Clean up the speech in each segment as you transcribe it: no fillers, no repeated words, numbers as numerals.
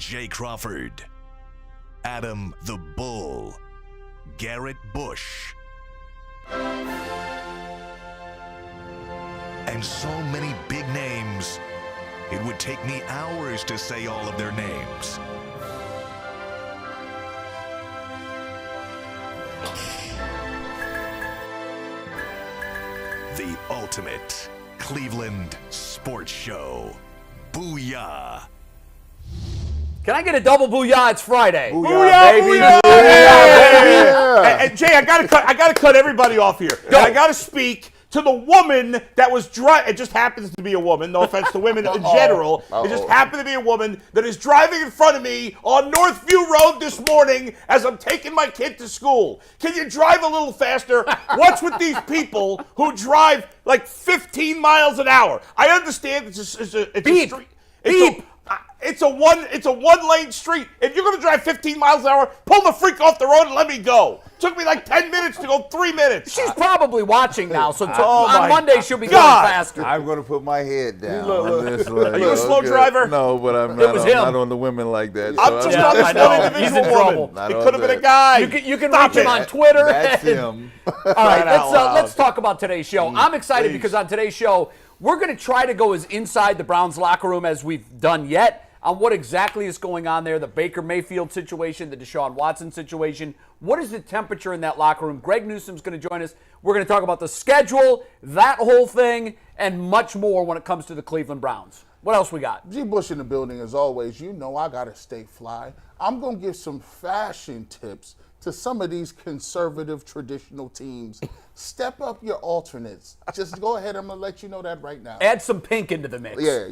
B.J. Crawford, Adam the Bull, Garrett Bush, and so many big names, it would take me hours to say all of their names. The ultimate Cleveland sports show. Booyah! Can I get a double booyah? It's Friday. Booyah, baby! Booyah, Hey, Jay, I gotta cut everybody off here. I gotta speak to the woman that was driving. It just happens to be a woman. No offense to women in general. It just happened to be a woman that is driving in front of me on Northview Road this morning as I'm taking my kid to school. Can you drive a little faster? What's with these people who drive like 15 miles an hour? I understand it's a street. It's a one-lane street. If you're going to drive 15 miles an hour, pull the freak off the road and let me go. Took me like 10 minutes to go 3 minutes. She's probably watching now, so on Monday she'll be going faster. I'm going to put my head down on this one. Are you a slow driver? No, but I'm not. It was I'm him. not on the women like that. I'm just not this one individual He's in woman. trouble. It could have been a guy. You can reach him on Twitter. That's him. All right, let's talk about today's show. I'm excited because on today's show, we're going to try to go as inside the Browns locker room as we've done yet on what exactly is going on there, the Baker Mayfield situation, the Deshaun Watson situation. What is the temperature in that locker room? Greg Newsome's going to join us. We're going to talk about the schedule, that whole thing, and much more when it comes to the Cleveland Browns. What else we got? G. Bush in the building as always. You know I got to stay fly. I'm going to give some fashion tips to some of these conservative traditional teams. Step up your alternates. Just go ahead. I'm going to let you know that right now. Add some pink into the mix. Yeah.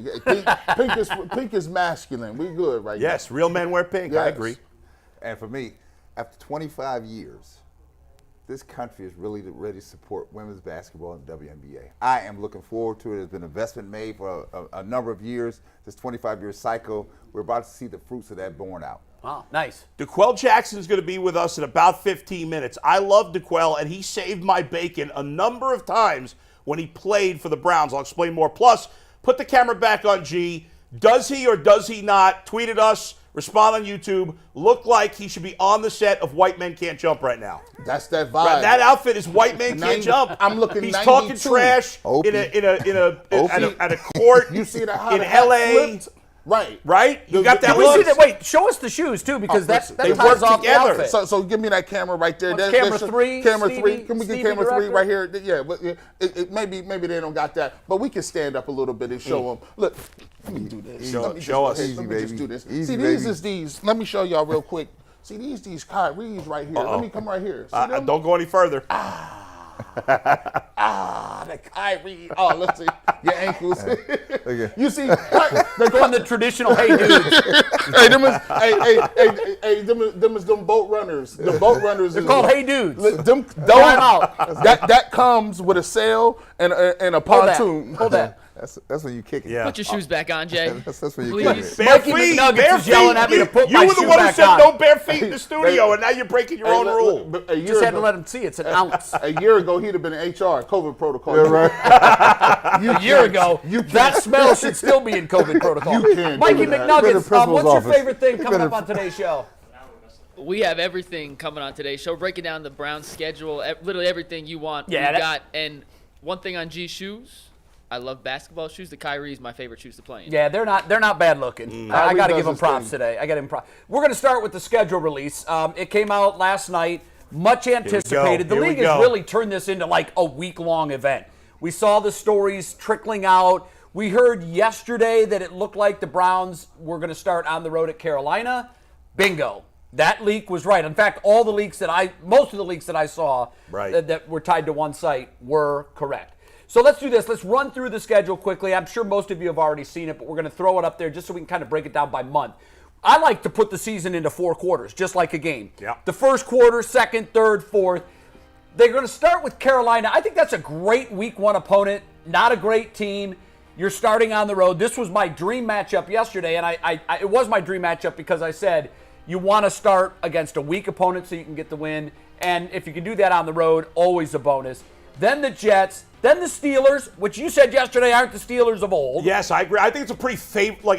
Pink is masculine. We good right now. Yes, real men wear pink. Yes. I agree. And for me, after 25 years, this country is really ready to support women's basketball in the WNBA. I am looking forward to it. There's been investment made for a number of years. This 25-year cycle, we're about to see the fruits of that borne out. Wow, nice. DeQuell Jackson's going to be with us in about 15 minutes. I love DeQuell, and he saved my bacon a number of times when he played for the Browns. I'll explain more. Plus, put the camera back on G. Does he or does he not, tweet at us, respond on YouTube, look like he should be on the set of White Men Can't Jump right now? That's that vibe. Right, that outfit is White Men Can't Jump. I'm looking He's 92. talking trash at a court You see that in LA. Right? You got that look? Wait, show us the shoes, too, because that they ties work off the together. outfit. So give me that camera right there. What's camera three? Camera Stevie, 3. Can we get Stevie camera 3 director? right here? Yeah, but maybe they don't got that. But we can stand up a little bit and show them. Look, let me do this. Show us. Let me just do this. Easy, See, baby. these. Let me show y'all real quick. See, these Kyries right here. Let me come right here. See them? Don't go any further. The Kyrie. Oh, let's see. Your ankles. Okay. You see, They're going the traditional hey dudes. them is them boat runners. The boat runners. They're called hey dudes. Time out. That comes with a sail and a pontoon. Hold that. That's when you kick it. Yeah. Put your shoes back on, Jay. That's when you Please. kick it. Bare Mikey feet, McNuggets bare is yelling feet. at me to put You my were the shoe one who back said on. no bare feet in the studio, and now you're breaking your own rule. Just had to let him see it's an ounce. A year ago, he'd have been in HR, COVID protocol. A year ago, that smell should still be in COVID protocol. You can't Mikey do that. McNuggets, what's your office. favorite thing coming up on today's show? We have everything coming on today's show, breaking down the Browns schedule, literally everything you want. Yeah, we got. And one thing on G shoes, I love basketball shoes. The Kyrie is my favorite shoes to play in. Yeah, they're not bad looking. I got to give them props today. I got him props. We're going to start with the schedule release. It came out last night, much anticipated. The league has really turned this into like a week-long event. We saw the stories trickling out. We heard yesterday that it looked like the Browns were going to start on the road at Carolina. Bingo. That leak was right. In fact, most of the leaks that I saw that were tied to one site were correct. So let's do this. Let's run through the schedule quickly. I'm sure most of you have already seen it, but we're going to throw it up there just so we can kind of break it down by month. I like to put the season into 4 quarters, just like a game. Yeah. The first quarter, second, third, fourth. They're going to start with Carolina. I think that's a great week 1 opponent, not a great team. You're starting on the road. This was my dream matchup yesterday, and it was my dream matchup because I said you want to start against a weak opponent so you can get the win, and if you can do that on the road, always a bonus. then the Jets, then the Steelers, which you said yesterday aren't the Steelers of old. Yes, I agree. I think it's a pretty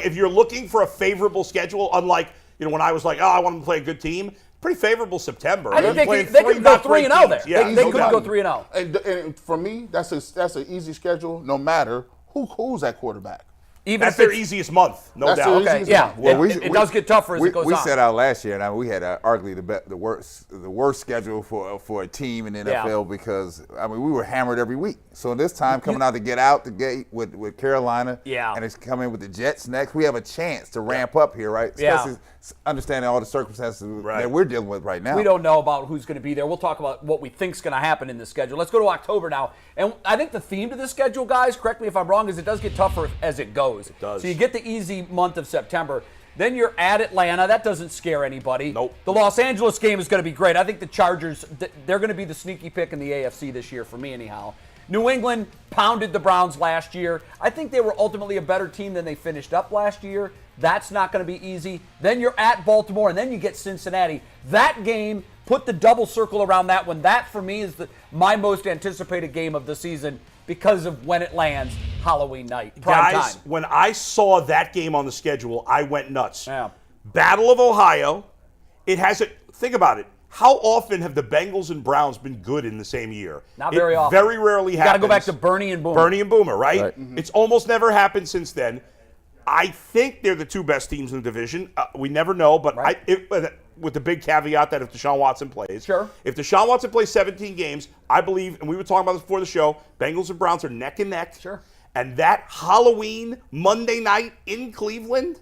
if you're looking for a favorable schedule, unlike when I was like, I want to play a good team. Pretty favorable September. I think they could go 3-0 there. Yeah, they could go 3-0. And for me, that's an easy schedule, no matter who's at quarterback. That's their easiest month, no doubt. Okay, yeah. Well, it does get tougher as it goes on. We set out last year, and we had arguably the worst schedule for a team in the NFL because we were hammered every week. So this time coming out to get out the gate with Carolina, and it's coming with the Jets next, we have a chance to ramp up here, right? Especially understanding all the circumstances that we're dealing with right now. We don't know about who's going to be there. We'll talk about what we think's going to happen in the schedule. Let's go to October now. And I think the theme to the schedule, guys, correct me if I'm wrong, is it does get tougher as it goes. It does. So you get the easy month of September. Then you're at Atlanta. That doesn't scare anybody. Nope. The Los Angeles game is going to be great. I think the Chargers, they're going to be the sneaky pick in the AFC this year for me anyhow. New England pounded the Browns last year. I think they were ultimately a better team than they finished up last year. That's not going to be easy. Then you're at Baltimore, and then you get Cincinnati. That game, put the double circle around that one. That, for me, is my most anticipated game of the season because of when it lands, Halloween night. Prime Guys, time. when I saw that game on the schedule, I went nuts. Yeah. Battle of Ohio. Think about it. How often have the Bengals and Browns been good in the same year? Not very often. Very rarely happens. Got to go back to Bernie and Boomer. Bernie and Boomer, right? Mm-hmm. It's almost never happened since then. I think they're the two best teams in the division. We never know, but with the big caveat that if Deshaun Watson plays. Sure. If Deshaun Watson plays 17 games, I believe, and we were talking about this before the show, Bengals and Browns are neck and neck. Sure. And that Halloween Monday night in Cleveland,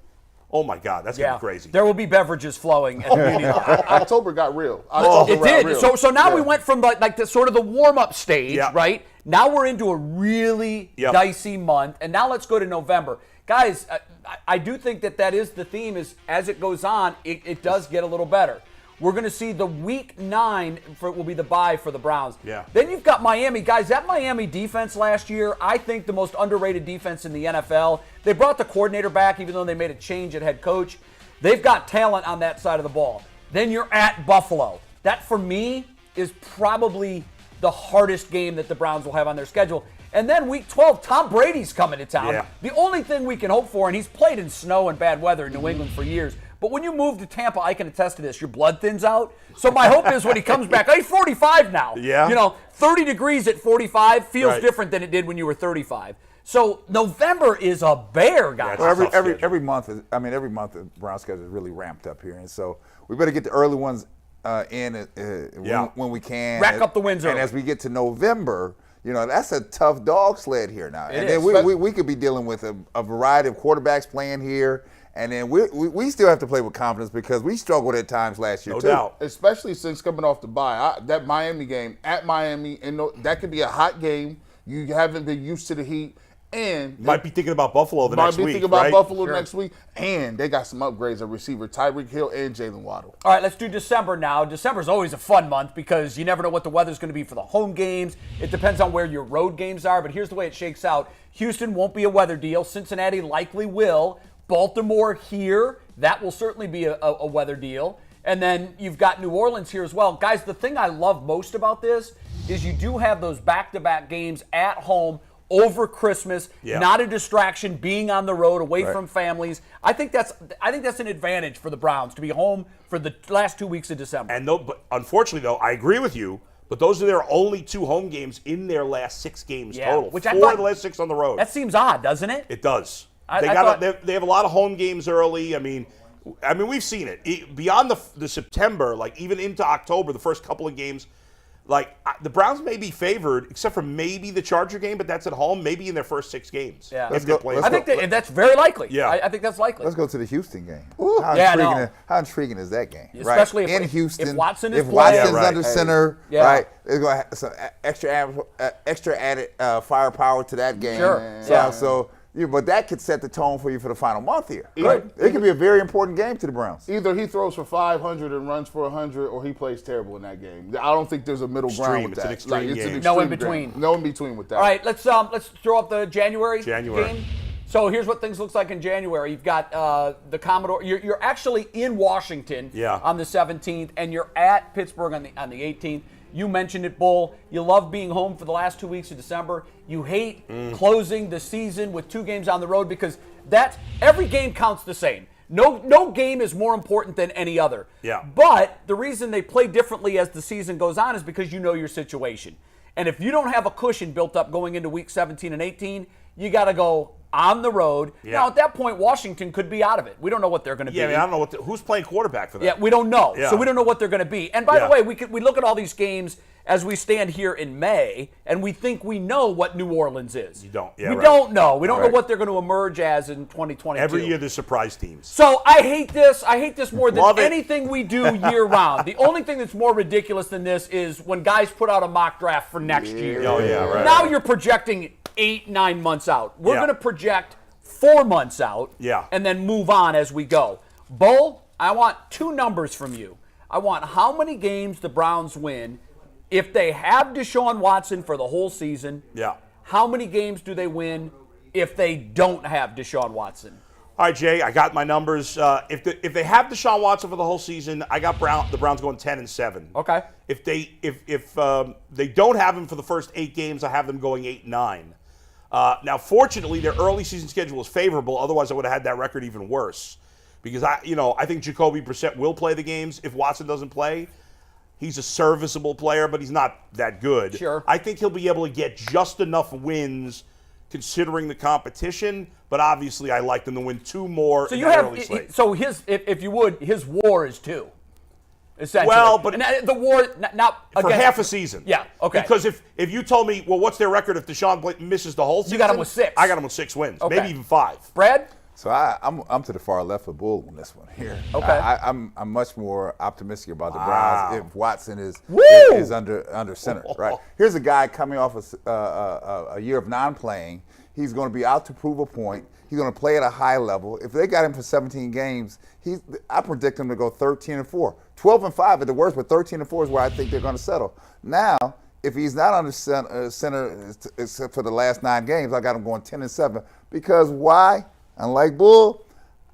oh my God, that's going to be crazy. There will be beverages flowing at the beginning. October got real. It did. Real. So now we went from like the sort of the warm-up stage, right? Now we're into a really dicey month, and now let's go to November. Guys, I do think that is the theme is as it goes on, it does get a little better. We're going to see the week 9 will be the bye for the Browns. Yeah. Then you've got Miami. Guys, that Miami defense last year, I think the most underrated defense in the NFL. They brought the coordinator back even though they made a change at head coach. They've got talent on that side of the ball. Then you're at Buffalo. That, for me, is probably the hardest game that the Browns will have on their schedule. And then week 12, Tom Brady's coming to town. Yeah. The only thing we can hope for, and he's played in snow and bad weather in New England for years, but when you move to Tampa, I can attest to this, your blood thins out. So my hope is when he comes back, he's 45 now. Yeah. 30 degrees at 45 feels different than it did when you were 35. So November is a bear, guys. Well, every month the Brown schedule is really ramped up here, and so we better get the early ones in when we can. Rack up the wins early. And as we get to November, that's a tough dog sled here now. It and is. then we could be dealing with a variety of quarterbacks playing here. And then we still have to play with confidence because we struggled at times last year, no too. doubt. Especially since coming off the bye. That Miami game at Miami, that could be a hot game. You haven't been used to the heat. And might be thinking about Buffalo next week. Might be thinking about Buffalo next week. And they got some upgrades at receiver, Tyreek Hill and Jalen Waddle. All right, let's do December now. December's always a fun month because you never know what the weather's going to be for the home games. It depends on where your road games are, but here's the way it shakes out. Houston won't be a weather deal. Cincinnati likely will. Baltimore here, that will certainly be a weather deal. And then you've got New Orleans here as well. Guys, the thing I love most about this is you do have those back-to-back games at home over Christmas, not a distraction, being on the road, away from families. I think that's an advantage for the Browns to be home for the last 2 weeks of December. But unfortunately, though, I agree with you. But those are their only 2 home games in their last 6 games total. Which 4 of the last 6 on the road. That seems odd, doesn't it? It does. They have a lot of home games early. I mean, we've seen it. Beyond the September, like even into October, the first couple of games, the Browns may be favored, except for maybe the Charger game, but that's at home, maybe in their first 6 games. Yeah. I think that's very likely. Yeah. I think that's likely. Let's go to the Houston game. How intriguing is that game? Especially in Houston. If Watson is Watson's under center, right? There's going to have some extra added firepower to that game. Sure. But that could set the tone for you for the final month here. Right? It could be a very important game to the Browns. Either he throws for 500 and runs for 100, or he plays terrible in that game. I don't think there's a middle ground with that. It's an extreme game. No in between. No in between with that. All right, let's throw up the January game. So here's what things looks like in January. You've got the Commodore. You're actually in Washington on the 17th, and you're at Pittsburgh on the 18th. You mentioned it, Bull. You love being home for the last 2 weeks of December. You hate closing the season with 2 games on the road because every game counts the same. No game is more important than any other. Yeah. But the reason they play differently as the season goes on is because you know your situation. And if you don't have a cushion built up going into week 17 and 18, you got to go on the road. Yeah. Now, at that point, Washington could be out of it. We don't know what they're going to be. Yeah, I mean, I don't know who's playing quarterback for them. Yeah, we don't know. Yeah. So we don't know what they're going to be. And by the way, we look at all these games as we stand here in May, and we think we know what New Orleans is. You don't. Yeah, we right. don't know. We don't know what they're going to emerge as in 2022. Every year there's surprise teams. So I hate this. I hate this more than Love it. anything we do year-round. The only thing that's more ridiculous than this is when guys put out a mock draft for next year. Oh, yeah, right. Now you're projecting 8-9 months out. We're Yeah. going to project 4 months out, Yeah. and then move on as we go. Bull, I want 2 numbers from you. I want how many games the Browns win if they have Deshaun Watson for the whole season. Yeah. How many games do they win if they don't have Deshaun Watson? All right, Jay, I got my numbers. If they have Deshaun Watson for the whole season, I got the Browns going 10-7. Okay. If they don't have him for the first 8 games, I have them going 8-9. Now, fortunately, their early season schedule is favorable. Otherwise, I would have had that record even worse. Because I think Jacoby Brissett will play the games if Watson doesn't play. He's a serviceable player, but he's not that good. Sure. I think he'll be able to get just enough wins considering the competition. But obviously, I like them to win 2 more. So in you that have early slate. so if you would, his WAR is 2. Essentially. Well, but and the WAR not for against, half a season. Yeah, okay. Because if you told me, well, what's their record if Deshaun misses the whole season? You got him with 6. I got him with 6 wins, Okay. maybe even 5. Brad? So I'm to the far left of Bull on this one here. Okay. I'm much more optimistic about the Browns if Watson is under center. Right. Here's a guy coming off a year of non-playing. He's going to be out to prove a point. He's going to play at a high level. If they got him for 17 games, I predict him to go 13-4, 12-5 at the worst, but 13-4 is where I think they're going to settle. Now, if he's not under center except for the last 9 games, I got him going 10-7 because why? Unlike Bull,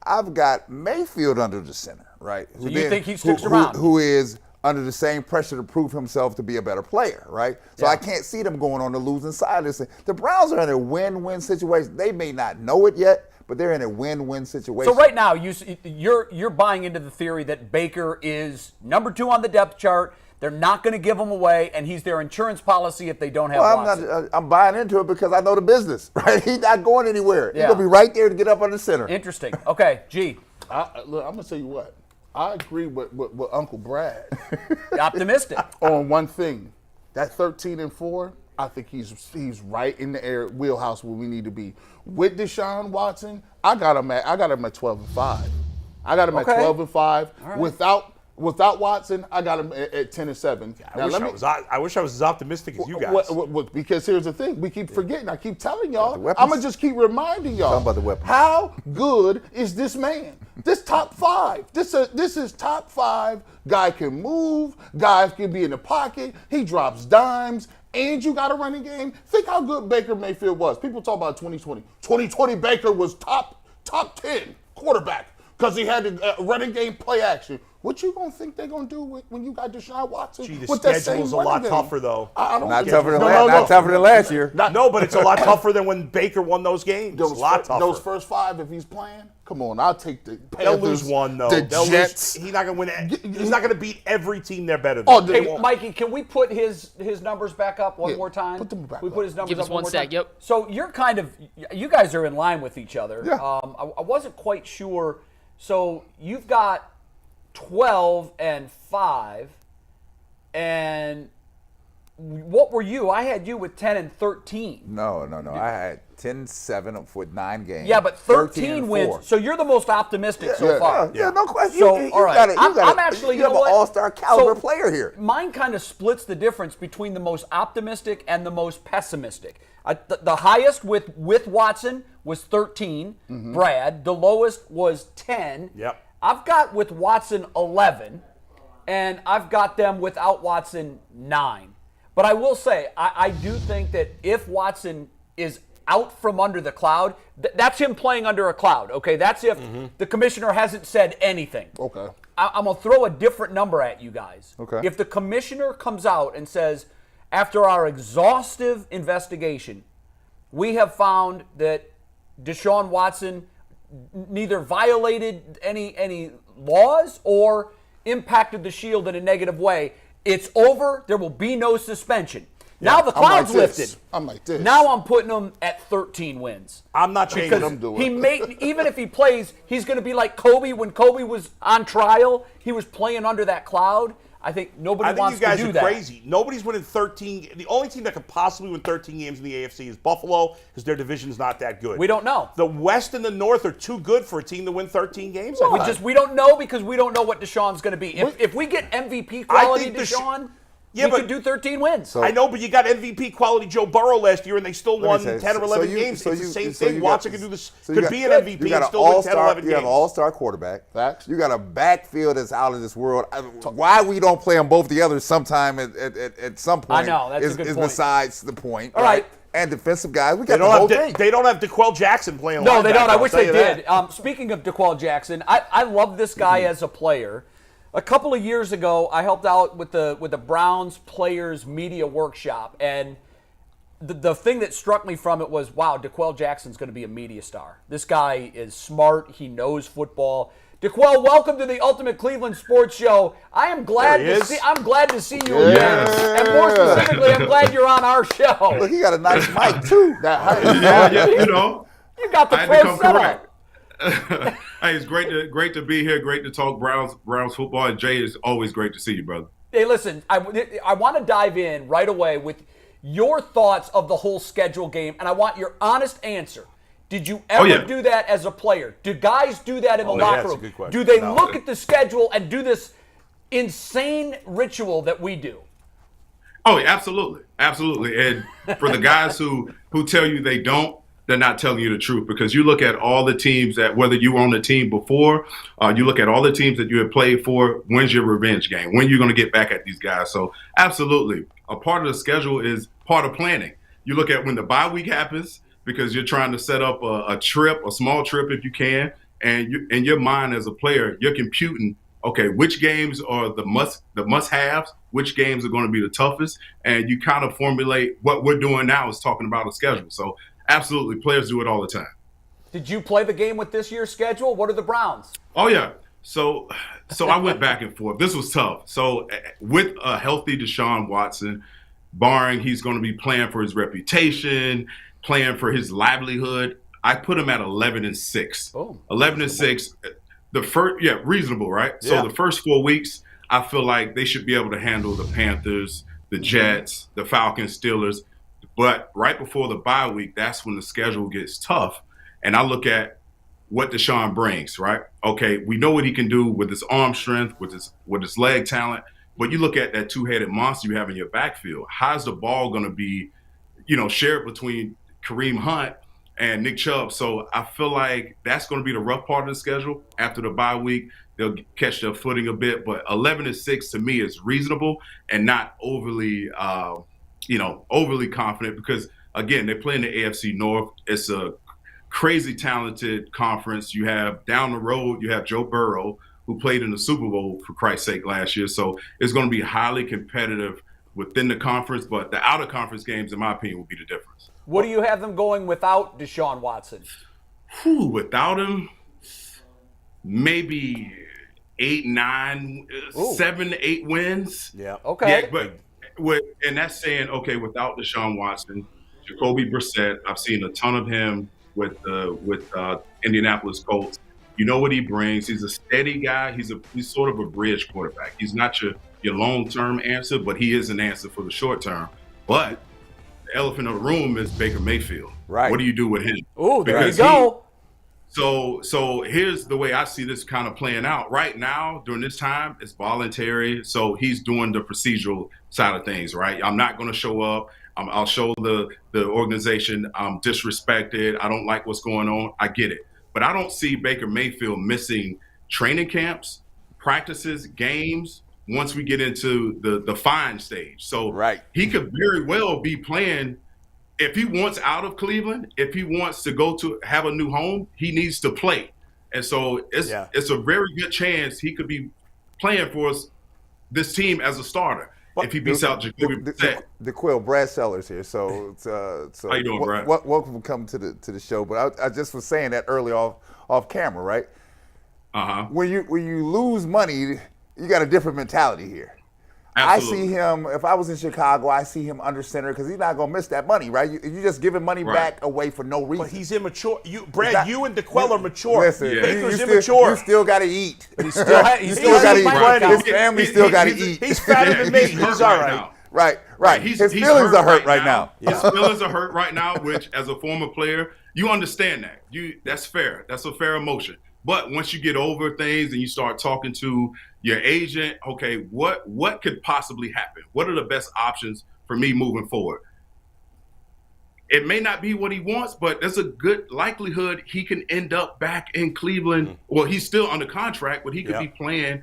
I've got Mayfield under the center, right? So you think he sticks around? Who is under the same pressure to prove himself to be a better player, right? So I can't see them going on the losing side of this thing. The Browns are in a win-win situation. They may not know it yet, but they're in a win-win situation. So right now, you're buying into the theory that Baker is number 2 on the depth chart. They're not going to give him away, and he's their insurance policy if they don't have Watson. I'm buying into it because I know the business, right? He's not going anywhere. Yeah. He's going to be right there to get up on the center. Interesting. Okay, G. Look, I'm going to tell you what. I agree with Uncle Brad Optimistic. on one thing. That 13-4, I think he's right in the wheelhouse where we need to be. With Deshaun Watson, I got him at 12-5. I got him at 12-5. Right. Without Watson, I got him at 10-7. I wish I was as optimistic as you guys. Because here's the thing. We keep forgetting. I keep telling y'all. I'm going to just keep reminding y'all. Talking about the weapons. How good is this man? This top 5. This is top 5. Guy can move. Guy can be in the pocket. He drops dimes. And you got a running game. Think how good Baker Mayfield was. People talk about 2020. 2020 Baker was top 10 quarterback because he had a running game play action. What you gonna think they're gonna do when you got Deshaun Watson? Gee, the with that schedule's same a lot running tougher, game? though. Not tougher than last year. No, but it's a lot tougher than when Baker won those games. It's a lot tougher. Those first 5, if he's playing, come on, I'll take the Panthers. They'll lose one, though. The They'll Jets. He's not going to win. He's not going to beat every team they're better than. Hey, Mikey, can we put his numbers back up one more time? Put them back we put his numbers Give us up one one more sec, time? yep. So you're you guys are in line with each other. Yeah. I wasn't quite sure. So you've got 12-5, and what were you? I had you with 10-13. No. I had 10-7 with 9 games. Yeah, but 13 wins. So you're the most optimistic so far. Yeah, no question. So, all right. I'm actually, you have an all-star caliber player here. Mine kind of splits the difference between the most optimistic and the most pessimistic. The highest with Watson was 13, Brad. The lowest was 10. Yep. I've got with Watson 11, and I've got them without Watson 9. But I will say, I do think that if Watson is out from under the cloud, that's him playing under a cloud, okay? That's if the commissioner hasn't said anything. Okay. I'm going to throw a different number at you guys. Okay. If the commissioner comes out and says, after our exhaustive investigation, we have found that Deshaun Watson neither violated any laws or impacted the Shield in a negative way, it's over. There will be no suspension. Now the cloud's lifted. I'm like this. Now I'm putting him at 13 wins. I'm not changing Because him. even if he plays, he's going to be like Kobe. When Kobe was on trial, he was playing under that cloud. I think nobody wants to do that. I think you guys are crazy. Nobody's winning 13. The only team that could possibly win 13 games in the AFC is Buffalo because their division's not that good. We don't know. The West and the North are too good for a team to win 13 games. We don't know because we don't know what Deshaun's going to be. If we get MVP quality Deshaun, we could do 13 wins. I know, but you got MVP quality Joe Burrow last year, and they still won 10 or 11 games. It's the same thing. Watson could do this. Could be an MVP and still win 10 or 11 games. You have an all-star quarterback. Facts. You got a backfield that's out of this world. Why we don't play them both together sometime at some point I know, that's a good is point. besides the point. All right. And defensive guys, we got the whole thing. They don't have DeQuell Jackson playing. No, they don't. I wish they did. Speaking of DeQuell Jackson, I love this guy as a player. A couple of years ago, I helped out with the Browns Players Media Workshop, and the thing that struck me from it was, wow, DeQuell Jackson's going to be a media star. This guy is smart. He knows football. DeQuell, welcome to the Ultimate Cleveland Sports Show. I'm glad to see you again, and more specifically, I'm glad you're on our show. Look, he got a nice mic too. Yeah, you know, you got the I had pro to come setup. correct. Hey, it's great to be here. Great to talk Browns football. And Jay, it's always great to see you, brother. Hey, listen, I want to dive in right away with your thoughts of the whole schedule game, and I want your honest answer. Did you ever do that as a player? Do guys do that in the locker room? That's a good question. Do they look at the schedule and do this insane ritual that we do? Oh, yeah, absolutely. Absolutely. And for the guys who tell you they don't, they're not telling you the truth, because you look at all the teams that, whether you were on the team before, you look at all the teams that you have played for, when's your revenge game? When are you going to get back at these guys? So absolutely. A part of the schedule is part of planning. You look at when the bye week happens, because you're trying to set up a trip, a small trip if you can, and in your mind as a player, you're computing, okay, which games are the must-haves, which games are going to be the toughest, and you kind of formulate what we're doing now is talking about a schedule. So absolutely, players do it all the time. Did you play the game with this year's schedule? What are the Browns? Oh, yeah. So I went back and forth. This was tough. So with a healthy Deshaun Watson, barring he's going to be playing for his reputation, playing for his livelihood, I put him at 11-6. Oh, 11-6. The first, reasonable, right? Yeah. So the first 4 weeks, I feel like they should be able to handle the Panthers, the Jets, the Falcons, Steelers. But right before the bye week, that's when the schedule gets tough. And I look at what Deshaun brings, right? Okay, we know what he can do with his arm strength, with his leg talent. But you look at that two-headed monster you have in your backfield. How's the ball going to be, shared between Kareem Hunt and Nick Chubb? So I feel like that's going to be the rough part of the schedule. After the bye week, they'll catch their footing a bit. But 11-6 to me is reasonable and not overly overly confident, because, again, they play in the AFC North. It's a crazy talented conference. You have down the road, you have Joe Burrow, who played in the Super Bowl, for Christ's sake, last year. So it's going to be highly competitive within the conference, but the out-of-conference games, in my opinion, will be the difference. What do you have them going without Deshaun Watson? Without him, maybe 8, 9, 7 to 8 wins. Yeah. Okay. Yeah, and that's saying, okay, without Deshaun Watson, Jacoby Brissett, I've seen a ton of him with Indianapolis Colts. You know what he brings. He's a steady guy. He's sort of a bridge quarterback. He's not your long-term answer, but he is an answer for the short term. But the elephant in the room is Baker Mayfield. Right. What do you do with him? Oh, there you go. So here's the way I see this kind of playing out. Right now, during this time, it's voluntary. So he's doing the procedural side of things, right? I'm not going to show up. I'll show the organization I'm disrespected. I don't like what's going on. I get it. But I don't see Baker Mayfield missing training camps, practices, games once we get into the fine stage. So he could very well be playing if he wants out of Cleveland, if he wants to go to have a new home, he needs to play. And so it's a very good chance he could be playing for this team as a starter if he beats out Jacoby Brissett. DeQuill, Brad Sellers here. So how you doing, Brad? Welcome for coming to the show. But I just was saying that early off camera, right? When you lose money, you got a different mentality here. Absolutely. I see him, if I was in Chicago, I see him under center because he's not going to miss that money, right? You just giving money back away for no reason. But he's immature. Brad, you and DeQuell are mature. Listen, Baker's immature. You still got to eat. He's still got to eat. His family still got to eat. He's fatter than me. He's all right. Right. His feelings are hurt right now. His feelings are hurt right now, which as a former player, you understand that. That's fair. That's a fair emotion. But once you get over things and you start talking to your agent, okay, what could possibly happen? What are the best options for me moving forward? It may not be what he wants, but there's a good likelihood he can end up back in Cleveland. Well, he's still under contract, but he could be playing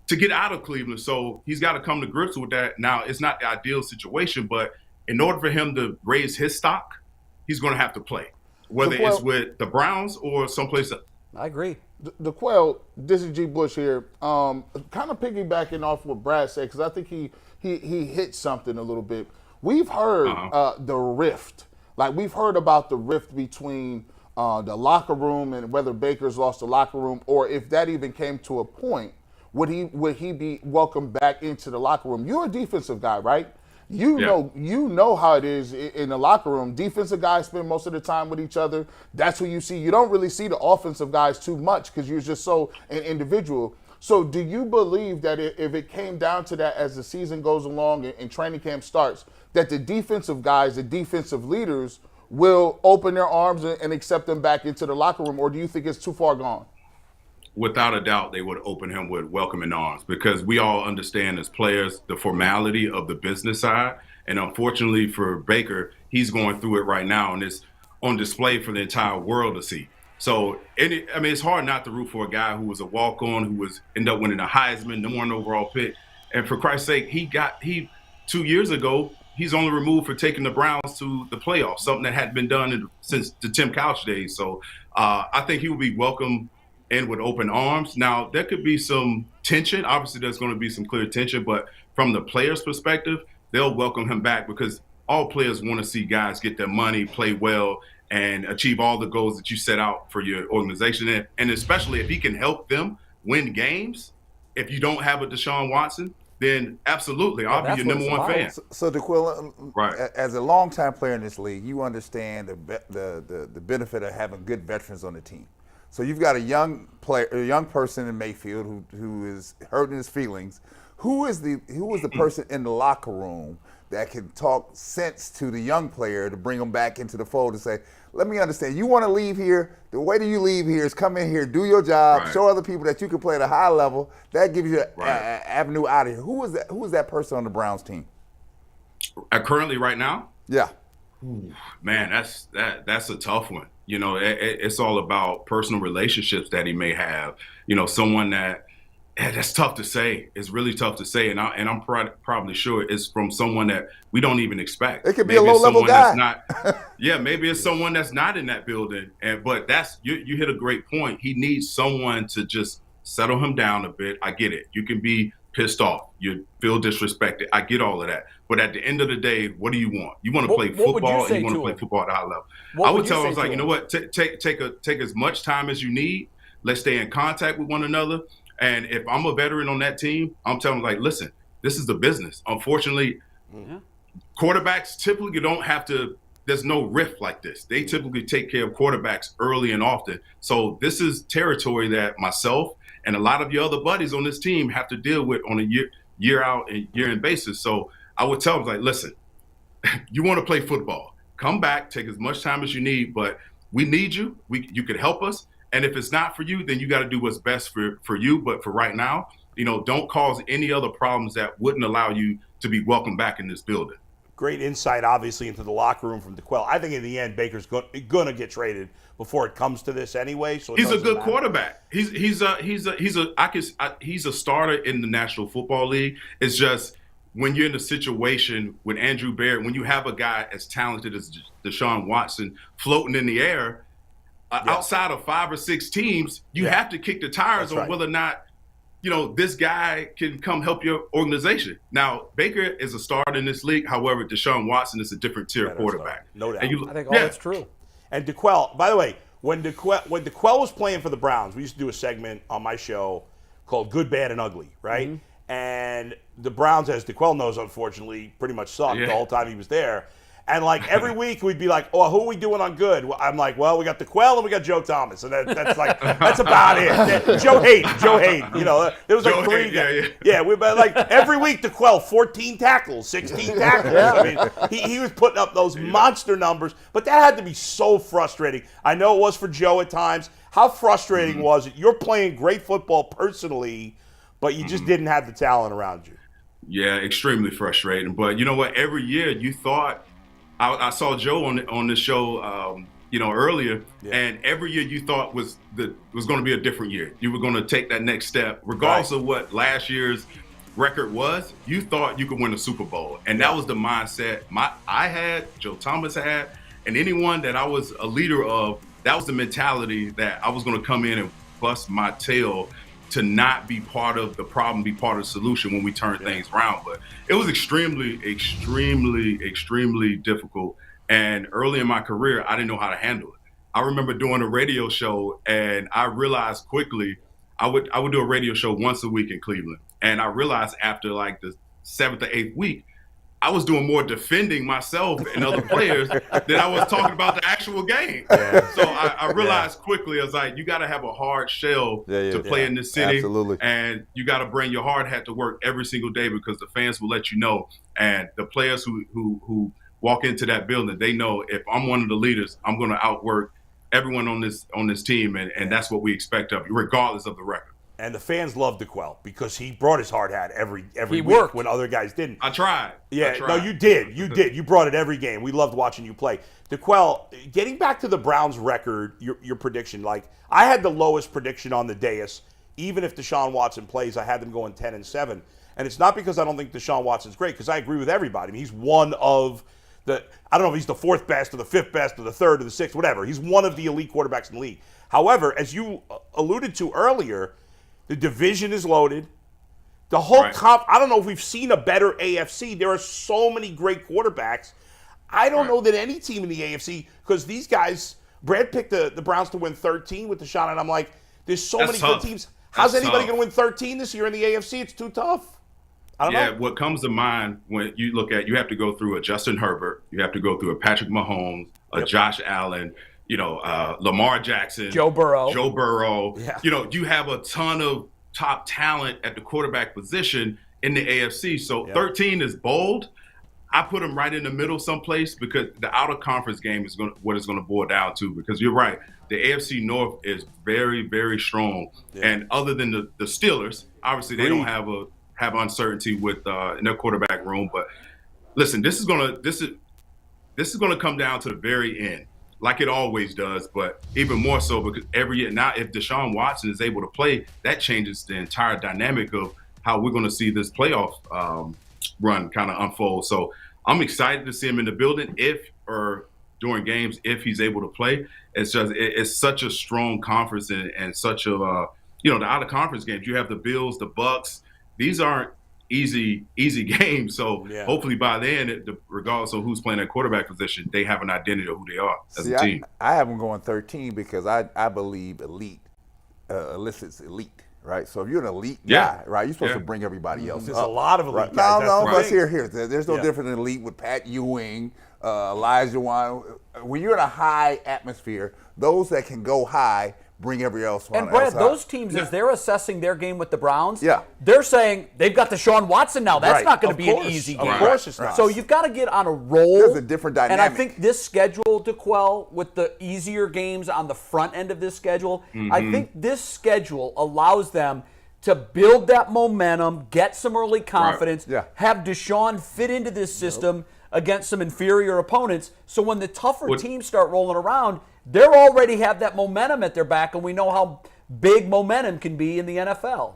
to get out of Cleveland. So he's got to come to grips with that. Now, it's not the ideal situation, but in order for him to raise his stock, he's going to have to play, whether it's with the Browns or someplace else. I agree. DeQuell, this is G. Bush here. Kind of piggybacking off what Brad said, because I think he hit something a little bit. We've heard the rift. Like, we've heard about the rift between the locker room and whether Baker's lost the locker room, or if that even came to a point, would he be welcomed back into the locker room? You're a defensive guy, right? You know how it is in the locker room. Defensive guys spend most of the time with each other. That's who you see. You don't really see the offensive guys too much because you're just so an individual. So do you believe that if it came down to that as the season goes along and training camp starts, that the defensive guys, the defensive leaders, will open their arms and accept them back into the locker room, or do you think it's too far gone? Without a doubt, they would open him with welcoming arms because we all understand as players the formality of the business side. And unfortunately for Baker, he's going through it right now, and it's on display for the entire world to see. So, it's hard not to root for a guy who was a walk-on, who ended up winning a Heisman, number 1 overall pick. And for Christ's sake, he 2 years ago, he's only removed for taking the Browns to the playoffs, something that hadn't been done since the Tim Couch days. So I think he will be welcomed in with open arms. Now, there could be some tension. Obviously, there's going to be some clear tension, but from the player's perspective, they'll welcome him back because all players want to see guys get their money, play well, and achieve all the goals that you set out for your organization. And especially if he can help them win games, if you don't have a Deshaun Watson, then absolutely, I'll be your number 1 fan. So DeQuilla, as a longtime player in this league, you understand the benefit of having good veterans on the team. So you've got a young player, a young person in Mayfield who is hurting his feelings. Who is the person in the locker room that can talk sense to the young player to bring him back into the fold and say, let me understand, you want to leave here, the way that you leave here is come in here, do your job, show other people that you can play at a high level. That gives you an avenue out of here. Who is that person on the Browns team? Currently right now? Yeah. Man, that's a tough one. It's all about personal relationships that he may have. Someone that's tough to say. It's really tough to say, and I'm probably sure it's from someone that we don't even expect. It could be a low-level guy. Maybe it's someone that's not in that building. But that's you hit a great point. He needs someone to just settle him down a bit. I get it. You can be pissed off. You feel disrespected. I get all of that. But at the end of the day, what do you want? You want to play football, and you want to play football at a high level. I would tell him, you know what? Take as much time as you need. Let's stay in contact with one another. And if I'm a veteran on that team, I'm telling them, listen, this is the business. Unfortunately, quarterbacks typically don't have to – there's no rift like this. They typically take care of quarterbacks early and often. So this is territory that myself and a lot of your other buddies on this team have to deal with on a year out and year in basis. So I would tell them, listen, you want to play football. Come back, take as much time as you need, but we need you. You could help us. And if it's not for you, then you got to do what's best for you. But for right now, don't cause any other problems that wouldn't allow you to be welcomed back in this building. Great insight, obviously, into the locker room from DeQuell. I think in the end, Baker's going to get traded before it comes to this anyway. So he's a good quarterback. He's a starter in the National Football League. It's just when you're in a situation with Andrew Barrett, when you have a guy as talented as Deshaun Watson floating in the air, outside of 5 or 6 teams, you have to kick the tires on whether or not, this guy can come help your organization. Now, Baker is a star in this league. However, Deshaun Watson is a different tier quarterback. No doubt. I think all that's true. And DeQuell, by the way, when DeQuell was playing for the Browns, we used to do a segment on my show called Good, Bad, and Ugly, right? Mm-hmm. And the Browns, as DeQuell knows, unfortunately, pretty much sucked the whole time he was there. And every week we'd be like, "Oh, who are we doing on good?" I'm like, "Well, we got DeQuell and we got Joe Thomas, and that's about it." Joe Hayden. There was Joe 3 Hayden, guys. Yeah, we every week DeQuell 14 tackles, 16 tackles. I mean, he was putting up those monster numbers, but that had to be so frustrating. I know it was for Joe at times. How frustrating was it? You're playing great football personally, but you just didn't have the talent around you. Yeah, extremely frustrating. But you know what? Every year you thought. I saw Joe on this show, earlier, and every year you thought was going to be a different year. You were going to take that next step, regardless of what last year's record was. You thought you could win a Super Bowl, and that was the mindset I had, Joe Thomas had, and anyone that I was a leader of. That was the mentality that I was going to come in and bust my tail to not be part of the problem, be part of the solution when we turn things around. But it was extremely, extremely, extremely difficult. And early in my career, I didn't know how to handle it. I remember doing a radio show, and I realized quickly I would do a radio show once a week in Cleveland. And I realized after the 7th or 8th week, I was doing more defending myself and other players than I was talking about the actual game. Yeah. So I realized quickly, I was like, you got to have a hard shell to play in this city. Absolutely. And you got to bring your hard hat to work every single day because the fans will let you know. And the players who walk into that building, they know if I'm one of the leaders, I'm going to outwork everyone on this team. And that's what we expect of you, regardless of the record. And the fans loved DeQuell because he brought his hard hat every week worked when other guys didn't. I tried. Yeah, no, you did. You did. You brought it every game. We loved watching you play. DeQuell, getting back to the Browns record, your prediction, I had the lowest prediction on the dais. Even if Deshaun Watson plays, I had them going 10-7. And it's not because I don't think Deshaun Watson's great, because I agree with everybody. I mean, he's one of I don't know if he's the 4th best or the 5th best or the 3rd or the 6th, whatever. He's one of the elite quarterbacks in the league. However, as you alluded to earlier, the division is loaded. The whole I don't know if we've seen a better AFC. There are so many great quarterbacks. I don't know that any team in the AFC, because these guys, Brad picked the Browns to win 13 with Deshaun, and I'm like, there's so many good teams. How's anybody going to win 13 this year in the AFC? It's too tough. I don't know. Yeah, what comes to mind when you look at, you have to go through a Justin Herbert, you have to go through a Patrick Mahomes, a Josh Allen, Lamar Jackson, Joe Burrow. Yeah. You have a ton of top talent at the quarterback position in the AFC. So 13 is bold. I put them right in the middle someplace because the out of conference game is what it's going to boil down to. Because you're right, the AFC North is very, very strong. Yeah. And other than the Steelers, obviously they don't have uncertainty with in their quarterback room. But listen, this is gonna come down to the very end, like it always does, but even more so because every year now, if Deshaun Watson is able to play, that changes the entire dynamic of how we're going to see this playoff run kind of unfold. So I'm excited to see him in the building during games if he's able to play. It's such a strong conference and such a the out of conference games. You have the Bills, the Bucks. These aren't easy games. So hopefully by then, regardless of who's playing that quarterback position, they have an identity of who they are as a team. I have them going 13 because I believe elite elicits elite, right? So if you're an elite guy, right, you're supposed to bring everybody else There's up. a lot of elite guys. No, but here. There's no different than elite with Pat Ewing, Elijah Wan. When you're in a high atmosphere, those that can go high bring every else. And Brad, those teams, as they're assessing their game with the Browns, Yeah. they're saying they've got Deshaun Watson now. That's not going to be an easy game. Of course it's not. So you've got to get on a roll. There's a different dynamic. And I think this schedule, DeQuell, with the easier games on the front end of this schedule, I think this schedule allows them to build that momentum, get some early confidence, have Deshaun fit into this system against some inferior opponents. So when the tougher teams start rolling around, they already have that momentum at their back, and we know how big momentum can be in the NFL.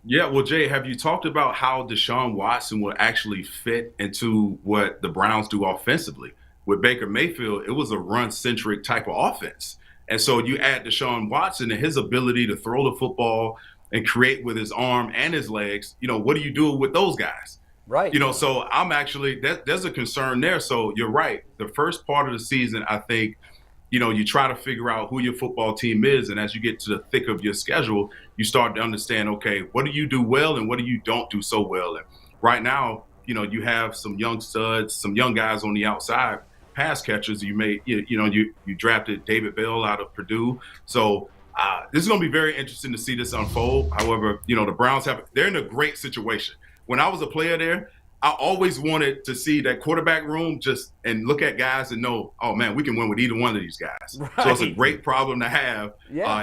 Yeah, well, Jay, have you talked about how Deshaun Watson will actually fit into what the Browns do offensively? With Baker Mayfield, it was a run-centric type of offense. And so you add Deshaun Watson and his ability to throw the football and create with his arm and his legs. What do you do with those guys? Right. So I'm actually there's a concern there. So you're right. The first part of the season, I think, you try to figure out who your football team is. And as you get to the thick of your schedule, you start to understand, okay, what do you do well and what do you don't do so well? And right now, you have some young studs, some young guys on the outside, pass catchers. You drafted David Bell out of Purdue. So this is going to be very interesting to see this unfold. However, the Browns they're in a great situation. When I was a player there, I always wanted to see that quarterback room and look at guys and know, oh man, we can win with either one of these guys. Right. So it's a great problem to have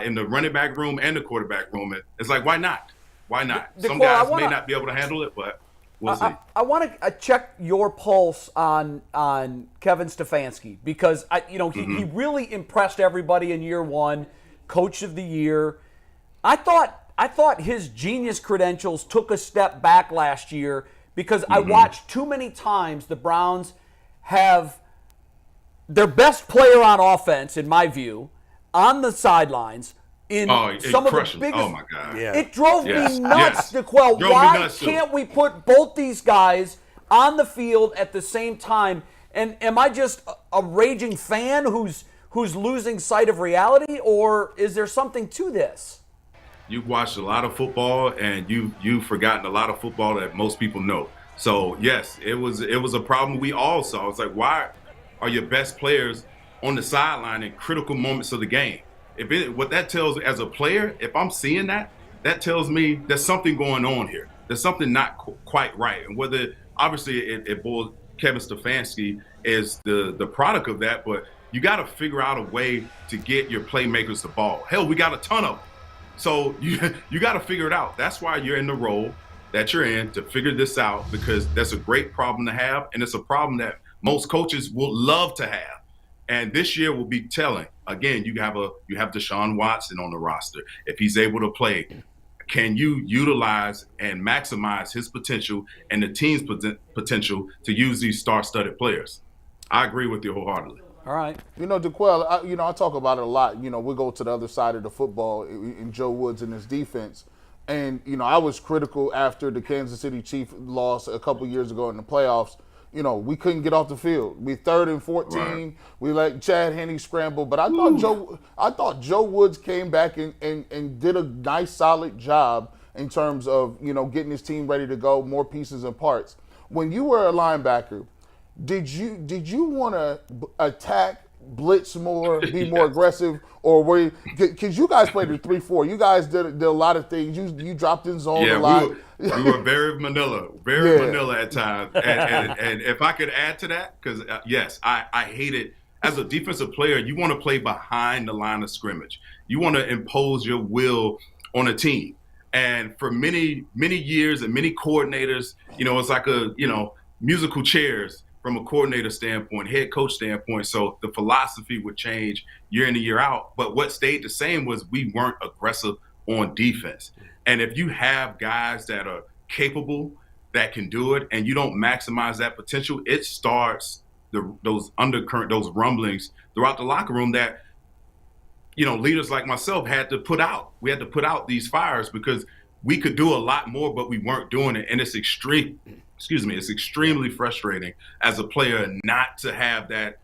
in the running back room and the quarterback room. It's like, why not? Why not? Some guys may not be able to handle it, but we'll see. I want to check your pulse on Kevin Stefanski because he really impressed everybody in year one, coach of the year. I thought his genius credentials took a step back last year because I watched too many times the Browns have their best player on offense, in my view, on the sidelines in some of the biggest. Oh my God! Yeah. It drove me nuts, DeQuell. Why can't we put both these guys on the field at the same time? And am I just a raging fan who's losing sight of reality, or is there something to this? You've watched a lot of football, and you've forgotten a lot of football that most people know. So yes, it was a problem we all saw. It's like, why are your best players on the sideline in critical moments of the game? What that tells as a player, if I'm seeing that tells me there's something going on here. There's something not quite right. And whether obviously it boils, Kevin Stefanski is the product of that, but you got to figure out a way to get your playmakers the ball. Hell, we got a ton of them. So you got to figure it out. That's why you're in the role that you're in, to figure this out, because that's a great problem to have, and it's a problem that most coaches will love to have. And this year will be telling. Again, you have Deshaun Watson on the roster. If he's able to play, can you utilize and maximize his potential and the team's potential to use these star-studded players? I agree with you wholeheartedly. All right. DeQuell, I talk about it a lot. We go to the other side of the football in Joe Woods and his defense. And, I was critical after the Kansas City Chiefs lost a couple years ago in the playoffs. We couldn't get off the field. We 3rd and 14. Right. We let Chad Henne scramble. But I thought Joe Woods came back and did a nice, solid job in terms of, getting his team ready to go, more pieces and parts. When you were a linebacker, did you want to attack, blitz more, be more aggressive, or were you? Because you guys played the 3-4. You guys did a lot of things. You dropped in zone a lot. We were very vanilla at times. And if I could add to that, because yes, I hate it. As a defensive player, you want to play behind the line of scrimmage. You want to impose your will on a team. And for many years and many coordinators, it's like musical chairs. From a coordinator standpoint, head coach standpoint, so the philosophy would change year in and year out. But what stayed the same was we weren't aggressive on defense. And if you have guys that are capable, that can do it, and you don't maximize that potential, it starts those undercurrent, those rumblings throughout the locker room that, leaders like myself had to put out. We had to put out these fires because we could do a lot more, but we weren't doing it. And it's extremely frustrating as a player not to have that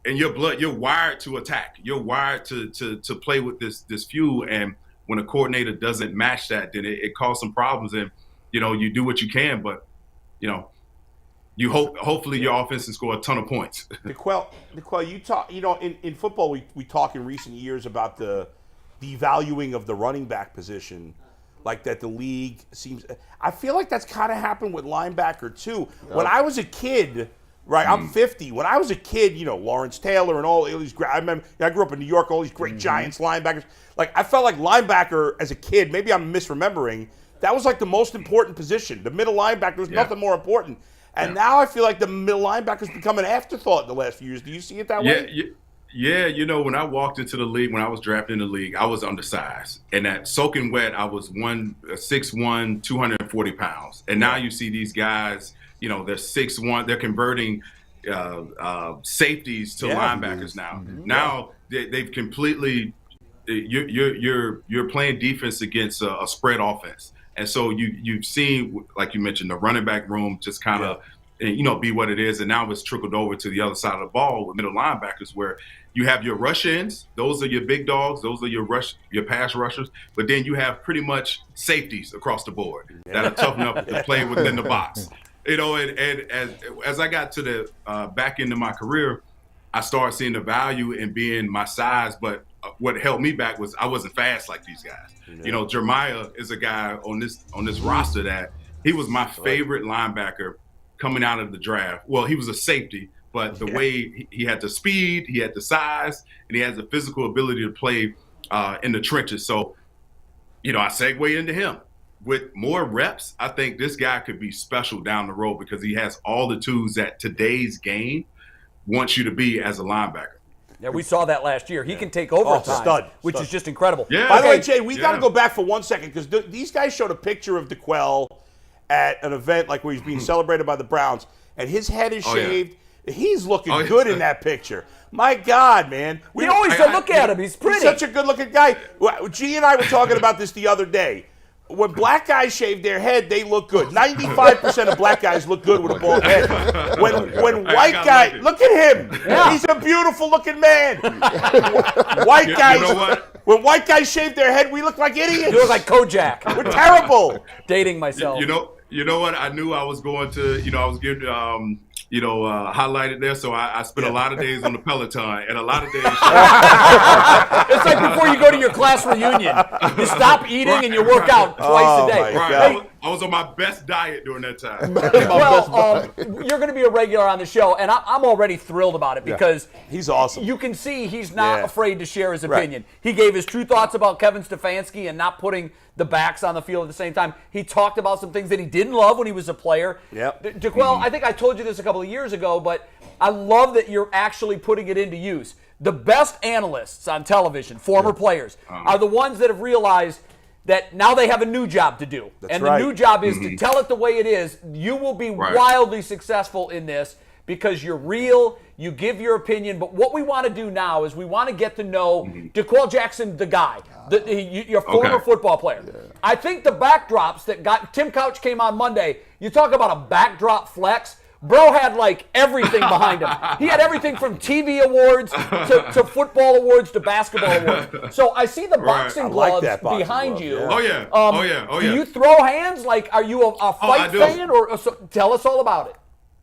in your blood. You're wired to attack. You're wired to play with this fuel. And when a coordinator doesn't match that, then it causes some problems. And, you do what you can, but, you hopefully your offense can score a ton of points. DeQuell, you talk, in football, we talk in recent years about the devaluing of the running back position. Like that the league seems – I feel like that's kind of happened with linebacker too. Yep. When I was a kid, right, I'm 50. When I was a kid, Lawrence Taylor and all these – I remember I grew up in New York, all these great Giants linebackers. Like I felt like linebacker as a kid, maybe I'm misremembering, that was like the most important position. The middle linebacker was nothing more important. And now I feel like the middle linebackers become an afterthought in the last few years. Do you see it that way? Yeah, when I walked into the league, when I was drafted in the league, I was undersized. And at soaking wet, I was 6'1", 240 pounds. And now you see these guys, they're 6'1", they're converting safeties to linebackers now. Mm-hmm. Now they've completely you're playing defense against a spread offense. And so you've seen, like you mentioned, the running back room just kind of be what it is, and now it's trickled over to the other side of the ball with middle linebackers, where you have your rush ends. Those are your big dogs. Those are your pass rushers. But then you have pretty much safeties across the board that are tough enough to play within the box. And as I got to the back end of my career, I started seeing the value in being my size. But what held me back was I wasn't fast like these guys. Yeah. Jeremiah is a guy on this roster that he was my favorite linebacker coming out of the draft. Well, he was a safety, but the way he had the speed, he had the size, and he has the physical ability to play in the trenches. So, I segue into him. With more reps, I think this guy could be special down the road because he has all the tools that today's game wants you to be as a linebacker. Yeah, we saw that last year. He can take overtime, which is just incredible. Yeah. By the way, Jay, we got to go back for 1 second because these guys showed a picture of DeQuell at an event like where he's being celebrated by the Browns, and his head is shaved. Yeah. He's looking good in that picture. My God, man. We always look at him. He's pretty. He's such a good-looking guy. G and I were talking about this the other day. When black guys shave their head, they look good. 95% of black guys look good with a bald head. When white guys, look at him. Yeah. He's a beautiful-looking man. White guys, you know what? When white guys shave their head, we look like idiots. You look like Kojak. We're terrible. Dating myself. You know what? I knew I was going to, I was getting, highlighted there. So I spent a lot of days on the Peloton and a lot of days. It's like before you go to your class reunion. You stop eating and you work out twice a day. Right. I was on my best diet during that time. Well, you're going to be a regular on the show, and I'm already thrilled about it because he's awesome. You can see he's not afraid to share his opinion. Right. He gave his true thoughts about Kevin Stefanski and not putting the backs on the field at the same time. He talked about some things that he didn't love when he was a player. Yep. DeQuell, I think I told you this a couple of years ago, but I love that you're actually putting it into use. The best analysts on television, former players, are the ones that have realized that now they have a new job to do. The new job is to tell it the way it is. You will be wildly successful in this because you're real, you give your opinion. But what we want to do now is we want to get to know DeQuell Jackson, the guy, your former football player. Yeah. I think the backdrops that got – Tim Couch came on Monday. You talk about a backdrop flex. Bro had like everything behind him. He had everything from TV awards to football awards to basketball awards. So I see the boxing gloves behind you. Yeah. Oh yeah. Do you throw hands? Like, are you a fight fan? Or tell us all about it.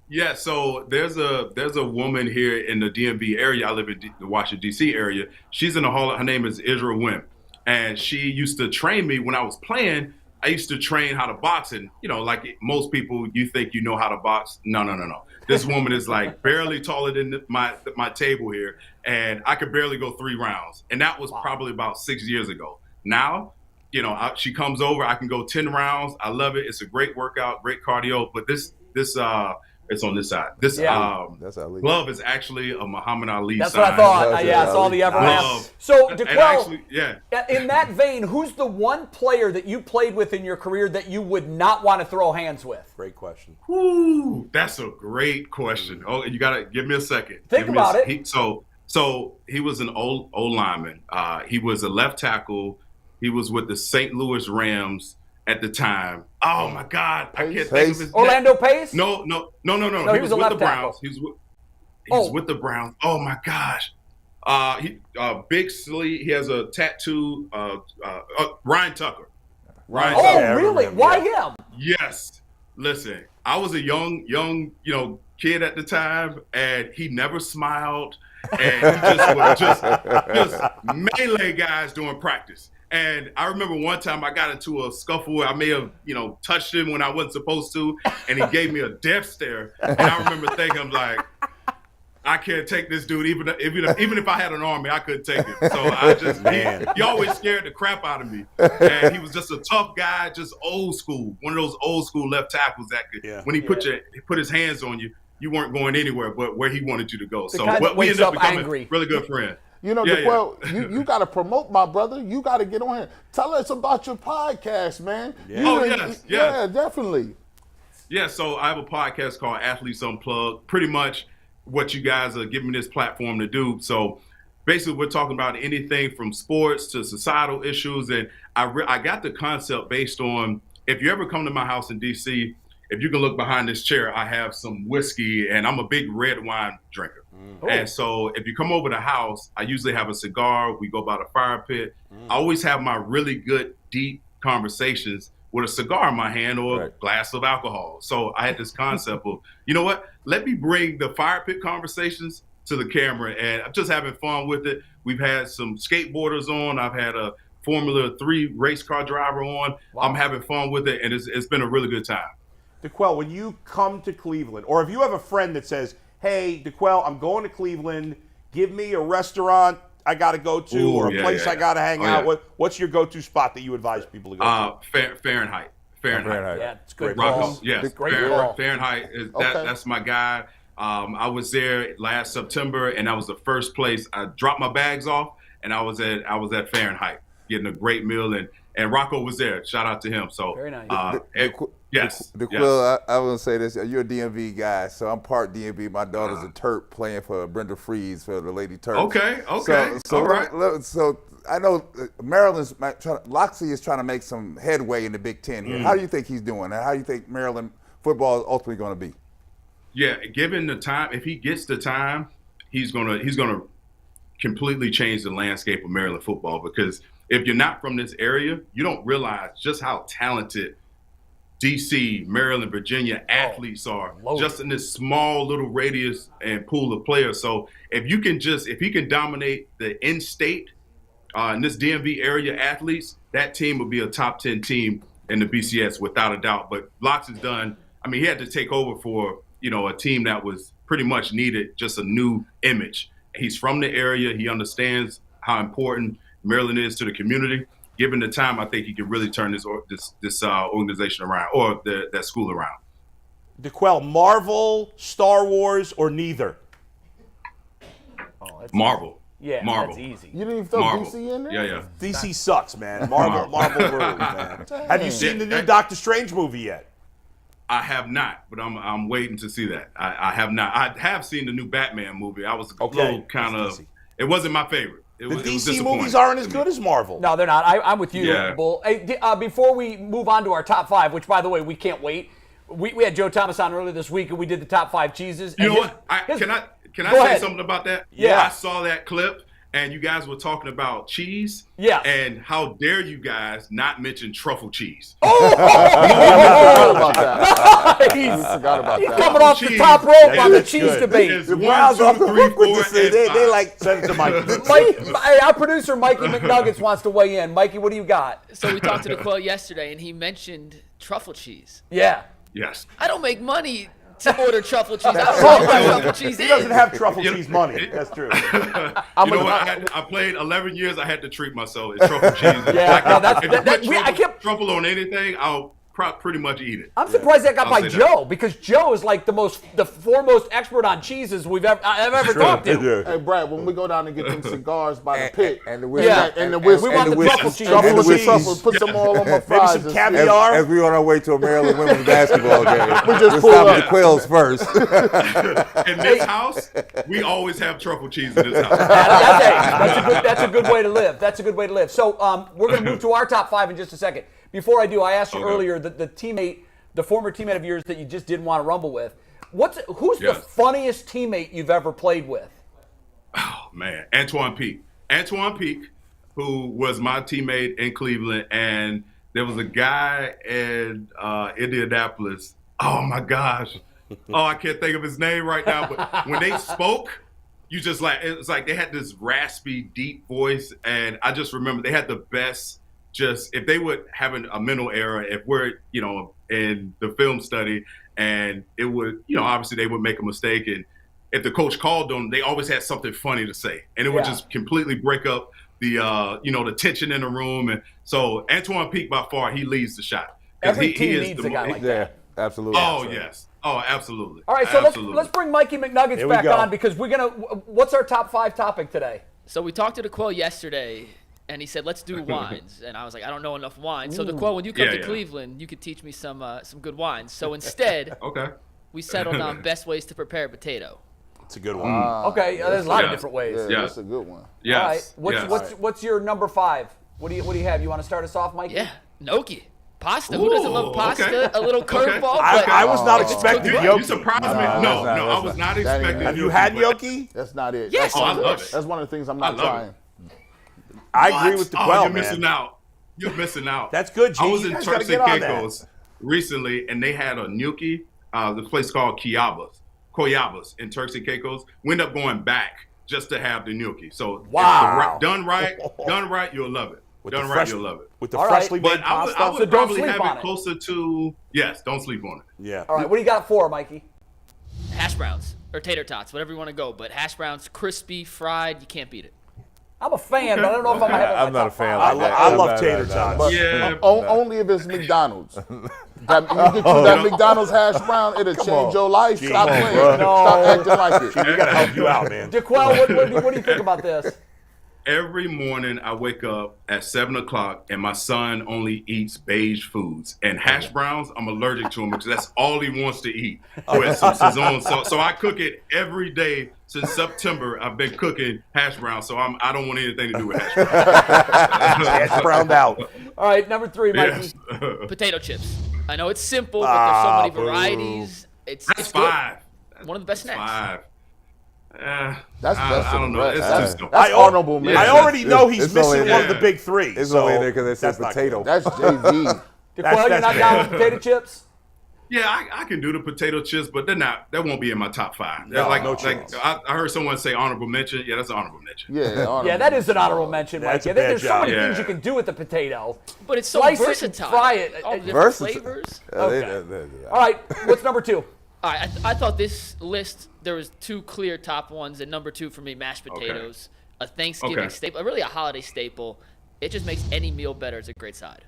Yeah. So there's a woman here in the DMV area. I live in the Washington D.C. area. She's in the hall. Her name is Israel Wimp, and she used to train me when I was playing. I used to train how to box, and like most people, you think you know how to box. No. This woman is like barely taller than my table here, and I could barely go 3 rounds, and that was probably about 6 years ago. Now, she comes over, I can go 10 rounds. I love it. It's a great workout, great cardio. But this it's on this side. This glove is actually a Muhammad Ali That's sign. What I thought. I saw the Everham. So, DeQuell, in that vein, who's the one player that you played with in your career that you would not want to throw hands with? Great question. Ooh, that's a great question. Oh, you got to give me a second. Think about it. So he was an old lineman. He was a left tackle. He was with the St. Louis Rams at the time. Oh my God, I can't think of his name. Orlando Pace? No. He was with the Browns. He was with the Browns. Oh my gosh. Big sleeve. He has a tattoo. Ryan Tucker. Really? Why him? Yes. Listen, I was a young, kid at the time, and he never smiled, and he would just melee guys during practice. And I remember one time I got into a scuffle where I may have, touched him when I wasn't supposed to, and he gave me a death stare. And I remember thinking, I'm like, I can't take this dude. Even if I had an army, I couldn't take him. So I just, he always scared the crap out of me. And he was just a tough guy, just old school, one of those old school left tackles that could, when he put his hands on you, you weren't going anywhere but where he wanted you to go. The So kind that we wakes ended up up becoming angry. really good friends. You know, you got to promote, my brother. You got to get on here. Tell us about your podcast, man. Yeah. Yeah, definitely. Yeah, so I have a podcast called Athletes Unplugged, pretty much what you guys are giving me this platform to do. So basically we're talking about anything from sports to societal issues. And I got the concept based on, if you ever come to my house in D.C., if you can look behind this chair, I have some whiskey and I'm a big red wine drinker. And so if you come over the house, I usually have a cigar. We go by the fire pit. I always have my really good, deep conversations with a cigar in my hand or a glass of alcohol. So I had this concept of, you know what, let me bring the fire pit conversations to the camera, and I'm just having fun with it. We've had some skateboarders on. I've had a Formula 3 race car driver on. Wow. I'm having fun with it, and it's been a really good time. DeQuell, when you come to Cleveland, or if you have a friend that says, hey, DeQuell, I'm going to Cleveland, give me a restaurant I got to go to or a place I got to hang out with, what's your go-to spot that you advise people to go to? Fahrenheit. Yeah, it's good. Yes, Fahrenheit is that's my guy. I was there last September, and that was the first place I dropped my bags off, and I was at Fahrenheit getting a great meal, and Rocco was there. Shout out to him. So very nice. DeQuell, I want to say this. You're a DMV guy, so I'm part DMV. My daughter's a Terp playing for Brenda Freeze for the Lady Terps. Okay. So all right. So I know Maryland's Loxley is trying to make some headway in the Big Ten here. How do you think he's doing? And how do you think Maryland football is ultimately going to be? Yeah, given the time, if he gets the time, he's gonna completely change the landscape of Maryland football, because if you're not from this area, you don't realize just how talented DC, Maryland, Virginia athletes are just in this small little radius and pool of players. So if he can dominate the in-state in this DMV area athletes, that team would be a top 10 team in the BCS without a doubt. But Locks has done, he had to take over for, a team that was pretty much needed just a new image. He's from the area. He understands how important Maryland is to the community. Given the time, I think he can really turn this organization around, or that school around. DeQuell, Marvel, Star Wars, or neither? Marvel. Yeah, Marvel. That's easy. You didn't even throw DC in there? Yeah. DC sucks, man. Marvel rules, man. Have you seen the new Doctor Strange movie yet? I have not, but I'm waiting to see that. I have not. I have seen the new Batman movie. I was a little kind of. It wasn't my favorite. The DC movies aren't as good as Marvel. No, they're not. I'm with you, Bull. Hey, before we move on to our top five, which, by the way, we can't wait. We had Joe Thomas on earlier this week, and we did the top 5 cheeses. You know what? Can I say something about that? Yeah. I saw that clip, and you guys were talking about cheese. Yeah. And how dare you guys not mention truffle cheese? I forgot about that. He's coming off the top rope on the cheese debate. The Browns off the hook with this. They like send it to Mikey. Our producer Mikey McNuggets wants to weigh in. Mikey, what do you got? So we talked to DeQuell yesterday, and he mentioned truffle cheese. Yeah. Yes. I don't make money to order truffle cheese. I don't know what truffle cheese He is. doesn't have truffle cheese money. That's true. I played 11 years. I had to treat myself. It's truffle cheese. I kept truffle on anything. I'll pretty much eat it. I'm surprised that got by Joe, because Joe is like the foremost expert on cheeses I've ever talked to. Hey, Brad, when we go down and get them cigars by the pit, and the whiskey, we want the truffle cheese. Truffle, put some all on my fries. Maybe some caviar. As we on our way to a Maryland women's basketball game, we just pull stop up the Quills first. In this house, we always have truffle cheese in this house. That's a good way to live. That's a good way to live. So we're going to move to our top 5 in just a second. Before I do, I asked you earlier the former teammate of yours that you just didn't want to rumble with. Who's the funniest teammate you've ever played with? Oh man, Antoine Peak, who was my teammate in Cleveland, and there was a guy in Indianapolis. Oh my gosh, I can't think of his name right now. But when they spoke, it's like they had this raspy, deep voice, and I just remember they had the best. Just if they would have a mental error, if we're, in the film study, and it would, obviously they would make a mistake. And if the coach called them, they always had something funny to say. And it would just completely break up the, the tension in the room. And so Antoine Peak, by far, he leads the shot. Every team needs a guy like that. Absolutely. Oh, yes. Oh, absolutely. All right, so absolutely. let's bring Mikey McNuggets back on because we're gonna. What's our top 5 topic today? So we talked to DeQuell yesterday, and he said, let's do wines. And I was like, I don't know enough wines. So DeQuell, when you come to Cleveland, you could teach me some good wines. So instead, we settled on best ways to prepare a potato. It's a good one. Okay, there's a lot of different ways. Yeah, that's a good one. Yes. All right, what's your number 5? What do you have? You want to start us off, Mikey? Yeah, gnocchi. Pasta. Who doesn't love pasta? Okay. A little curveball. I was not expecting gnocchi. You surprised me. No, I was not expecting. Have you had gnocchi? That's not it. Yes, I love it. That's one of the things I'm not trying. I agree with DeQuell, you're missing out. You're missing out. That's good, G. I was in Turks and Caicos recently, and they had a gnocchi. The place called Koyabas in Turks and Caicos. We ended up going back just to have the gnocchi. So done right, you'll love it. You'll love it. With the freshly made but pasta. I would probably have it closer to, don't sleep on it. Yeah. All right, what do you got for, Mikey? Hash browns or tater tots, whatever you want to go. But hash browns, crispy, fried, you can't beat it. I'm a fan, but I don't know if I'm going to have it. I'm not a fan. I love tater tots. But only if it's McDonald's. That McDonald's hash brown, it'll change your life. Stop playing. Stop acting like it. We got to help you out, man. DeQuell, what do you think about this? Every morning I wake up at 7 o'clock and my son only eats beige foods. And hash browns, I'm allergic to them because that's all he wants to eat with some Sazon. So I cook it every day since September. I've been cooking hash browns, so I don't want anything to do with hash browns. Hash browned out. All right, number 3, Mikey. Yes. Potato chips. I know it's simple, but there's so many varieties. It's 5. One of the best snacks. 5. I don't know. That's honorable, man. I already know he's missing one of the big 3. It's only in there because it says potato. That's JV. DeQuell, you're not down with potato chips? Yeah, I can do the potato chips, but they're not. That won't be in my top 5. No chance. I heard someone say honorable mention. Yeah, that's an honorable mention. Yeah, that is an honorable mention, That's Mikey. a bad There's so job. many things you can do with the potato. But it's so Slice versatile. it and fry it. All the different flavors. Okay. All right, what's number 2? All right, I thought this list, there was 2 clear top ones, and number 2 for me, mashed potatoes, a Thanksgiving staple, really a holiday staple. It just makes any meal better. It's a great side.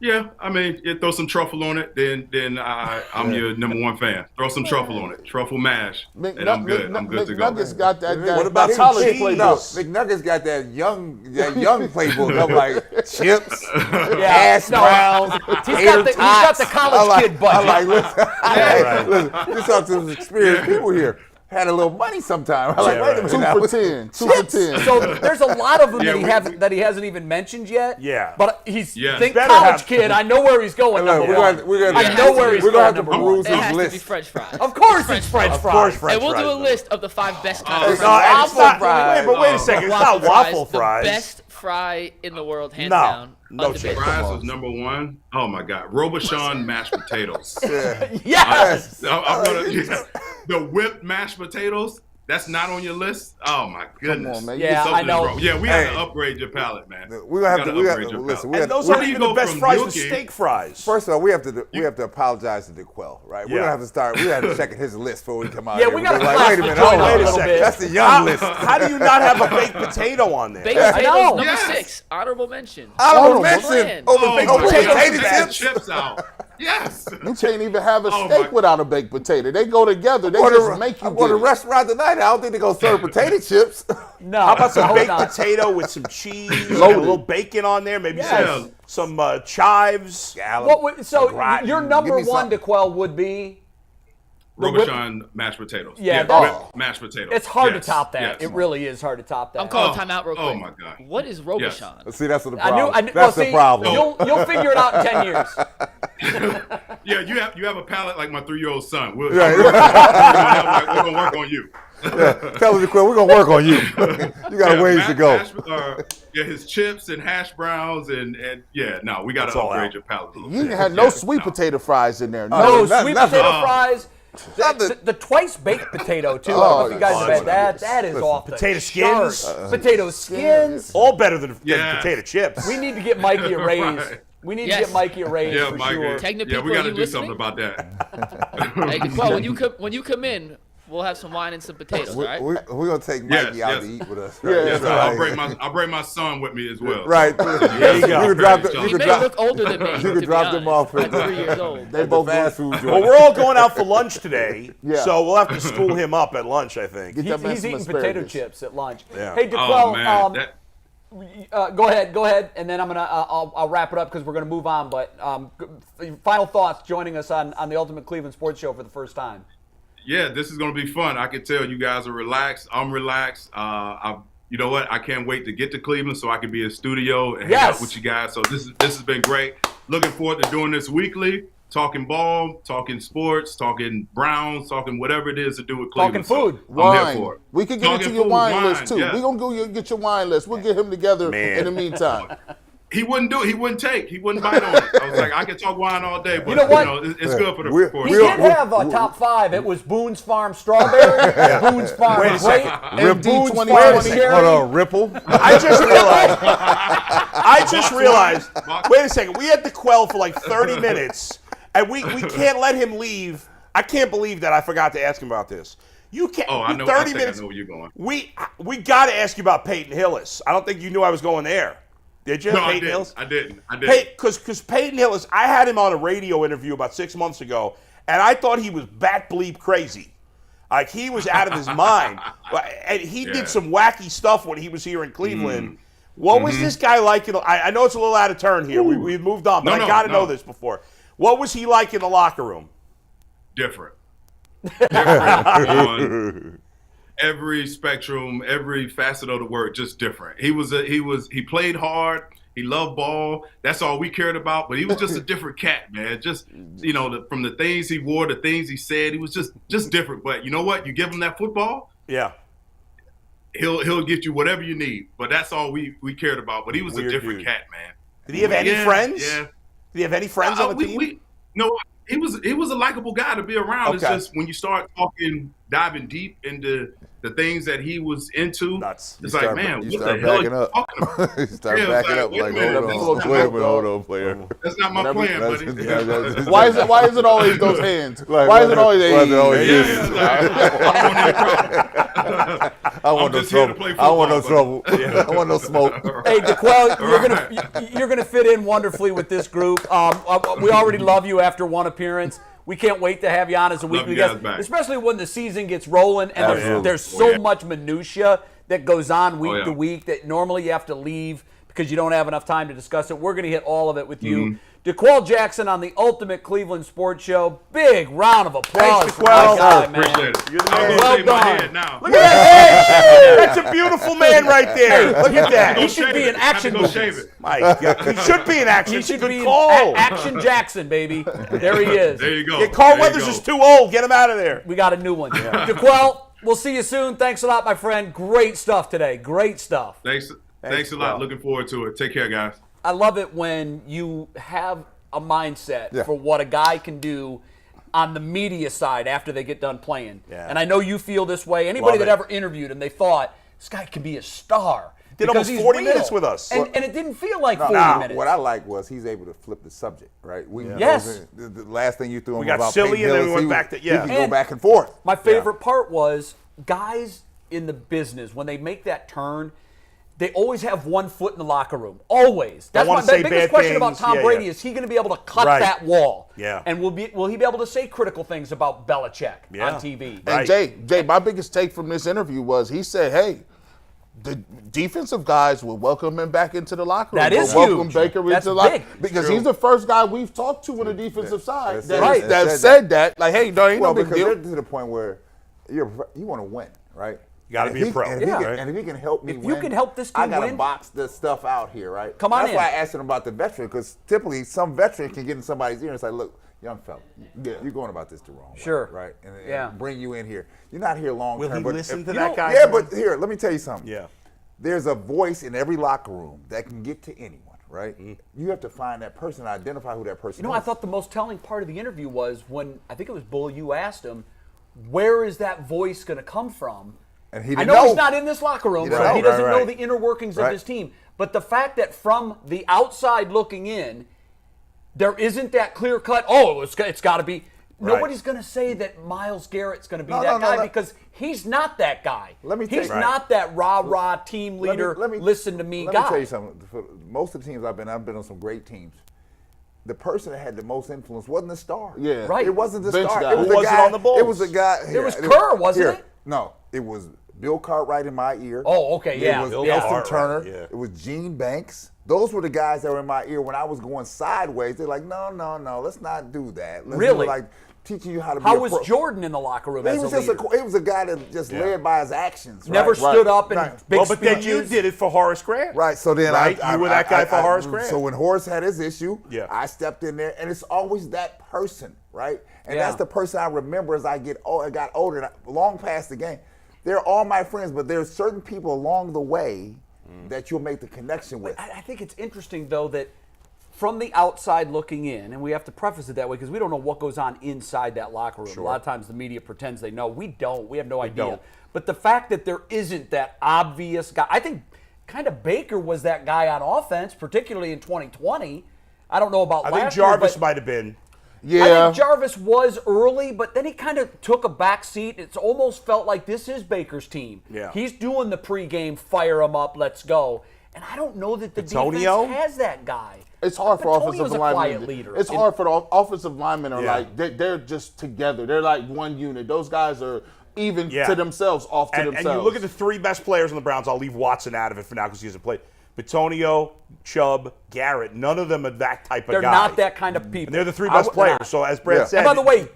Yeah, I mean, you throw some truffle on it, then I'm your number 1 fan. Throw some truffle on it, truffle mash, and I'm good. I'm good to go. McNuggets got that. What about college cheese? playbook? No, McNuggets got that young playbook. I'm like chips, Yeah, hash browns, He's got the college kid budget. I'm like, listen, just talk to some experienced people here. Had a little money sometime. I'm like, wait a minute. 2 for 10. 2 for 10. So there's a lot of them that he hasn't even mentioned yet. Yeah. But he's think Better college have- kid. I know where he's going. Look, Number 1. we're I know where he's going to going. have to Number 1. peruse It his has to be list. French fries. Of course, it's French Of course, fries. French And we'll fries. do a list of the 5 best kinds of No, fries. and it's not, fries. Wait, but wait a second. It's not waffle fries. The best fry in the world, hands No. down. No Undebatable. chance. Fries was number 1. Oh my God, Robuchon mashed potatoes. Yes. I'm gonna, the whipped mashed potatoes. That's not on your list. Oh my goodness. Come on, man. Yeah, I know. Yeah, we have to upgrade your palate, man. We're gonna have to upgrade your listen. palate. And those Where aren't do you even the go best from fries with gnocchi? steak fries. First of all, we have to apologize to DeQuell, right? We're Yeah. gonna have to start. We have to check his list before we come out. Yeah, here. we gotta We're class wait a the minute. joint Hold up on. a little bit. That's the young list. How do you not have a baked potato on there? Baked I potatoes, know. number Yes. 6. Honorable mention. Honorable mention mention over over Oh baked my God, potato take the chips. chips out. Yes. You can't even have a Oh, steak my- without a baked potato. They go together. They Or just the, make you or the get it. restaurant tonight. I don't think they're gonna serve potato chips. No. How about some I hope baked not. potato with some cheese, and a Loaded. little bacon on there, maybe Yes. some chives. So Gratin. your number Give me 1, something. DeQuell, would be? Robuchon mashed potatoes. Yeah, whipped mashed potatoes. It's hard Yes, to top that. yes. It really is hard to top that. I'm calling timeout real quick. Oh my God. What is Robuchon? See, that's what the I problem. knew. That's well, the see, problem. You'll figure it out in 10 years. Yeah, you have a palate like my 3-year-old son. We're Right. gonna work on you. Tell him DeQuell, we're gonna work on you. You got a ways to go. His chips and hash browns and we got That's to all upgrade out. your palate. a little You bit. had no sweet potato fries in there. No, nothing, sweet nothing. potato fries. Nothing. The twice baked potato too. I don't know if you guys have had that. That is off the Potato skins. charts. Potato skins. All better than Yeah. potato chips. We need to get Mikey a raise. Right. We need to Yes. get Mikey a raise Yeah, for Mike. sure. Technical Yeah, we people, got are to you do listening? something about that. Hey, DeQuell, when you come in, We'll have some wine and some potatoes, all right? We're going to take Mikey out to eat with us. Right? Yes, I'll bring my son with me as well. Right. There you go. He may look older than me. You could drop them off at 3 years old. They both fast food joint. Well, we're all going out for lunch today, so we'll have to school him up at lunch, I think. He's eating potato chips at lunch. Yeah. Hey, DeQuell, go ahead, and then I'll wrap it up because we're gonna move on. But final thoughts joining us on the Ultimate Cleveland Sports Show for the first time. Yeah, this is gonna be fun. I can tell you guys are relaxed. I'm relaxed. You know what? I can't wait to get to Cleveland so I can be in studio and hang out with you guys. So this has been great. Looking forward to doing this weekly. Talking ball, talking sports, talking Browns, talking whatever it is to do with Cleveland. Talking food. So I'm here for it. We can get into your wine list, too. We're going to go get your wine list. We'll get him together in the meantime. He wouldn't do it. He wouldn't take. He wouldn't bite on it. I was like, I can talk wine all day, but you know what? It's good for the He did have a top 5. It was Boone's Farm Strawberry, Boone's Farm Grape, and Boone's Farm Cherry. Hold on, Ripple. I just realized. Wait a second. We had DeQuell for like 30 minutes, and we can't let him leave. I can't believe that I forgot to ask him about this. You can't. Oh, I know. 30 minutes. I know where you're going. We got to ask you about Peyton Hillis. I don't think you knew I was going there. Did you? No, Peyton Hillis? I didn't. Because Peyton Hillis, I had him on a radio interview about 6 months ago, and I thought he was bat bleep crazy. Like, he was out of his mind. And he did some wacky stuff when he was here in Cleveland. What was this guy like? I know it's a little out of turn here. We've moved on, but I got to know this before. What was he like in the locker room? Different. On every spectrum, every facet of the word, just different. He played hard. He loved ball. That's all we cared about. But he was just a different cat, man. Just, from the things he wore, the things he said, he was just different. But you know what? You give him that football, he'll get you whatever you need. But that's all we cared about. But he was a different cat, man. Did he have any friends? Yeah. Did he have any friends on the team? No, he was a likable guy to be around. It's just when you start diving deep into the things that he was into, it's like, man, what the hell are you talking about? You start backing up like, hold on, player. That's not my plan, buddy. Why is it always those hands? Why is it always hands? I want no trouble. I want no trouble. I want no smoke. Hey, DeQuell, you're gonna fit in wonderfully with this group. We already love you after one appearance. We can't wait to have you on as a weekly guest, especially when the season gets rolling and there's so much minutia that goes on week to week that normally you have to leave because you don't have enough time to discuss it. We're going to hit all of it with you. DeQuell Jackson on the Ultimate Cleveland Sports Show. Big round of applause. Thanks, DeQuell. Appreciate it. You're the man. Well done. Now. Look at that. That's a beautiful man right there. Look at that. He should be an action go shave it. My God. He should be an action. He should Good be call. Action Jackson, baby. There he is. There you go. Yeah, Carl Weathers is too old. Get him out of there. We got a new one. DeQuell, we'll see you soon. Thanks a lot, my friend. Great stuff today. Great stuff. Thanks a lot. Looking forward to it. Take care, guys. I love it when you have a mindset for what a guy can do on the media side after they get done playing. Yeah. And I know you feel this way. Anybody that ever interviewed him, they thought, this guy can be a star. Did almost 40 minutes with us. And it didn't feel like 40 minutes. What I like was he's able to flip the subject, right? Yes. The last thing you threw him we got about silly Peyton and then Hillis, we went back to, he can go back and forth. My favorite part was guys in the business, when they make that turn, they always have one foot in the locker room. Always. That's my biggest question about Tom Brady. Is he going to be able to cut that wall? Yeah. And will he be able to say critical things about Belichick on TV? And Jay, my biggest take from this interview was he said, hey, the defensive guys will welcome him back into the locker room. That is welcome huge. Baker into the locker room. Because he's the first guy we've talked to on the defensive side that said that. Like, hey, no, ain't no big deal. They're to the point where you want to win, right? You got to be a pro. And if he can help me win. If you can help this team I got win. to box this stuff out here, right? Come on in. That's why I asked him about the veteran, because typically some veteran can get in somebody's ear and say, look, young fella, you're going about this the wrong way, right? And bring you in here. You're not here long term. Will he listen to that guy? Yeah, but here, let me tell you something. Yeah. There's a voice in every locker room that can get to anyone, right? You have to find that person and identify who that person is. I thought the most telling part of the interview was when, I think it was Bull, you asked him, where is that voice going to come from? And he I know he's not in this locker room, so he doesn't know the inner workings of his team. But the fact that from the outside looking in, there isn't that clear cut, it's got to be. Nobody's going to say that Myles Garrett's going to be that guy because he's not that guy. He's not that rah-rah team leader, listen to me guy. Let me tell you something. For most of the teams I've been on some great teams. The person that had the most influence wasn't the star. Yeah. Right. It wasn't the Bench star. guy. It was Who the wasn't guy on the Bulls? It was the guy. It was Kerr, wasn't it? No, it was Bill Cartwright in my ear. Oh, okay, yeah. It was Bill Elton Cartwright, Turner. yeah. It was Gene Banks. Those were the guys that were in my ear when I was going sideways. They're like, no, let's not do that. Let's Really? do teaching you how to be How was Jordan in the locker room He as was a leader? he was a guy that just led by his actions. Never stood up and big but then you speeches. did it for Horace Grant. Right, so then you were that guy for Horace Grant. So when Horace had his issue, Yeah. I stepped in there, and it's always that person, right? And that's the person I remember as I got older, and long past the game. They're all my friends, but there's certain people along the way that you'll make the connection with. I think it's interesting, though, that from the outside looking in, and we have to preface it that way because we don't know what goes on inside that locker room. Sure. A lot of times the media pretends they know. We don't. We have no idea. Don't. But the fact that there isn't that obvious guy, I think kind of Baker was that guy on offense, particularly in 2020. I don't know about last year. I think Jarvis might have been. Yeah. I think Jarvis was early, but then he kind of took a back seat. It's almost felt like this is Baker's team. Yeah. He's doing the pregame, fire him up, let's go. And I don't know that the defense has that guy. It's hard for offensive Petonio's a linemen. quiet leader. It's hard for the offensive linemen are like they're just together. They're like one unit. Those guys are even to themselves, off to themselves. And you look at the three best players on the Browns. I'll leave Watson out of it for now because he hasn't played. Petonio, Chubb, Garrett, none of them are that type of guy. They're not that kind of people. And they're the three best players. So as Brad said. And by the way,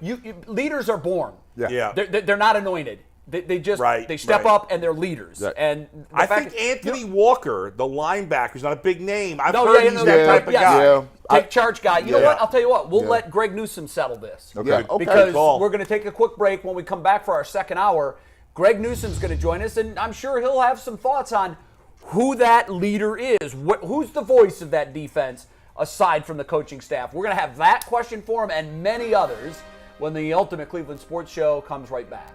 leaders are born. Yeah. They're not anointed. They just they step up and they're leaders. Right. And I think Anthony Walker, the linebacker, who's not a big name. I've heard he's that type of guy. Yeah. Take charge guy. You know what? I'll tell you what. We'll let Greg Newsome settle this. Okay. Because we're going to take a quick break. When we come back for our second hour, Greg Newsome's going to join us, and I'm sure he'll have some thoughts on who that leader is. Who's the voice of that defense aside from the coaching staff? We're going to have that question for him and many others when the Ultimate Cleveland Sports Show comes right back.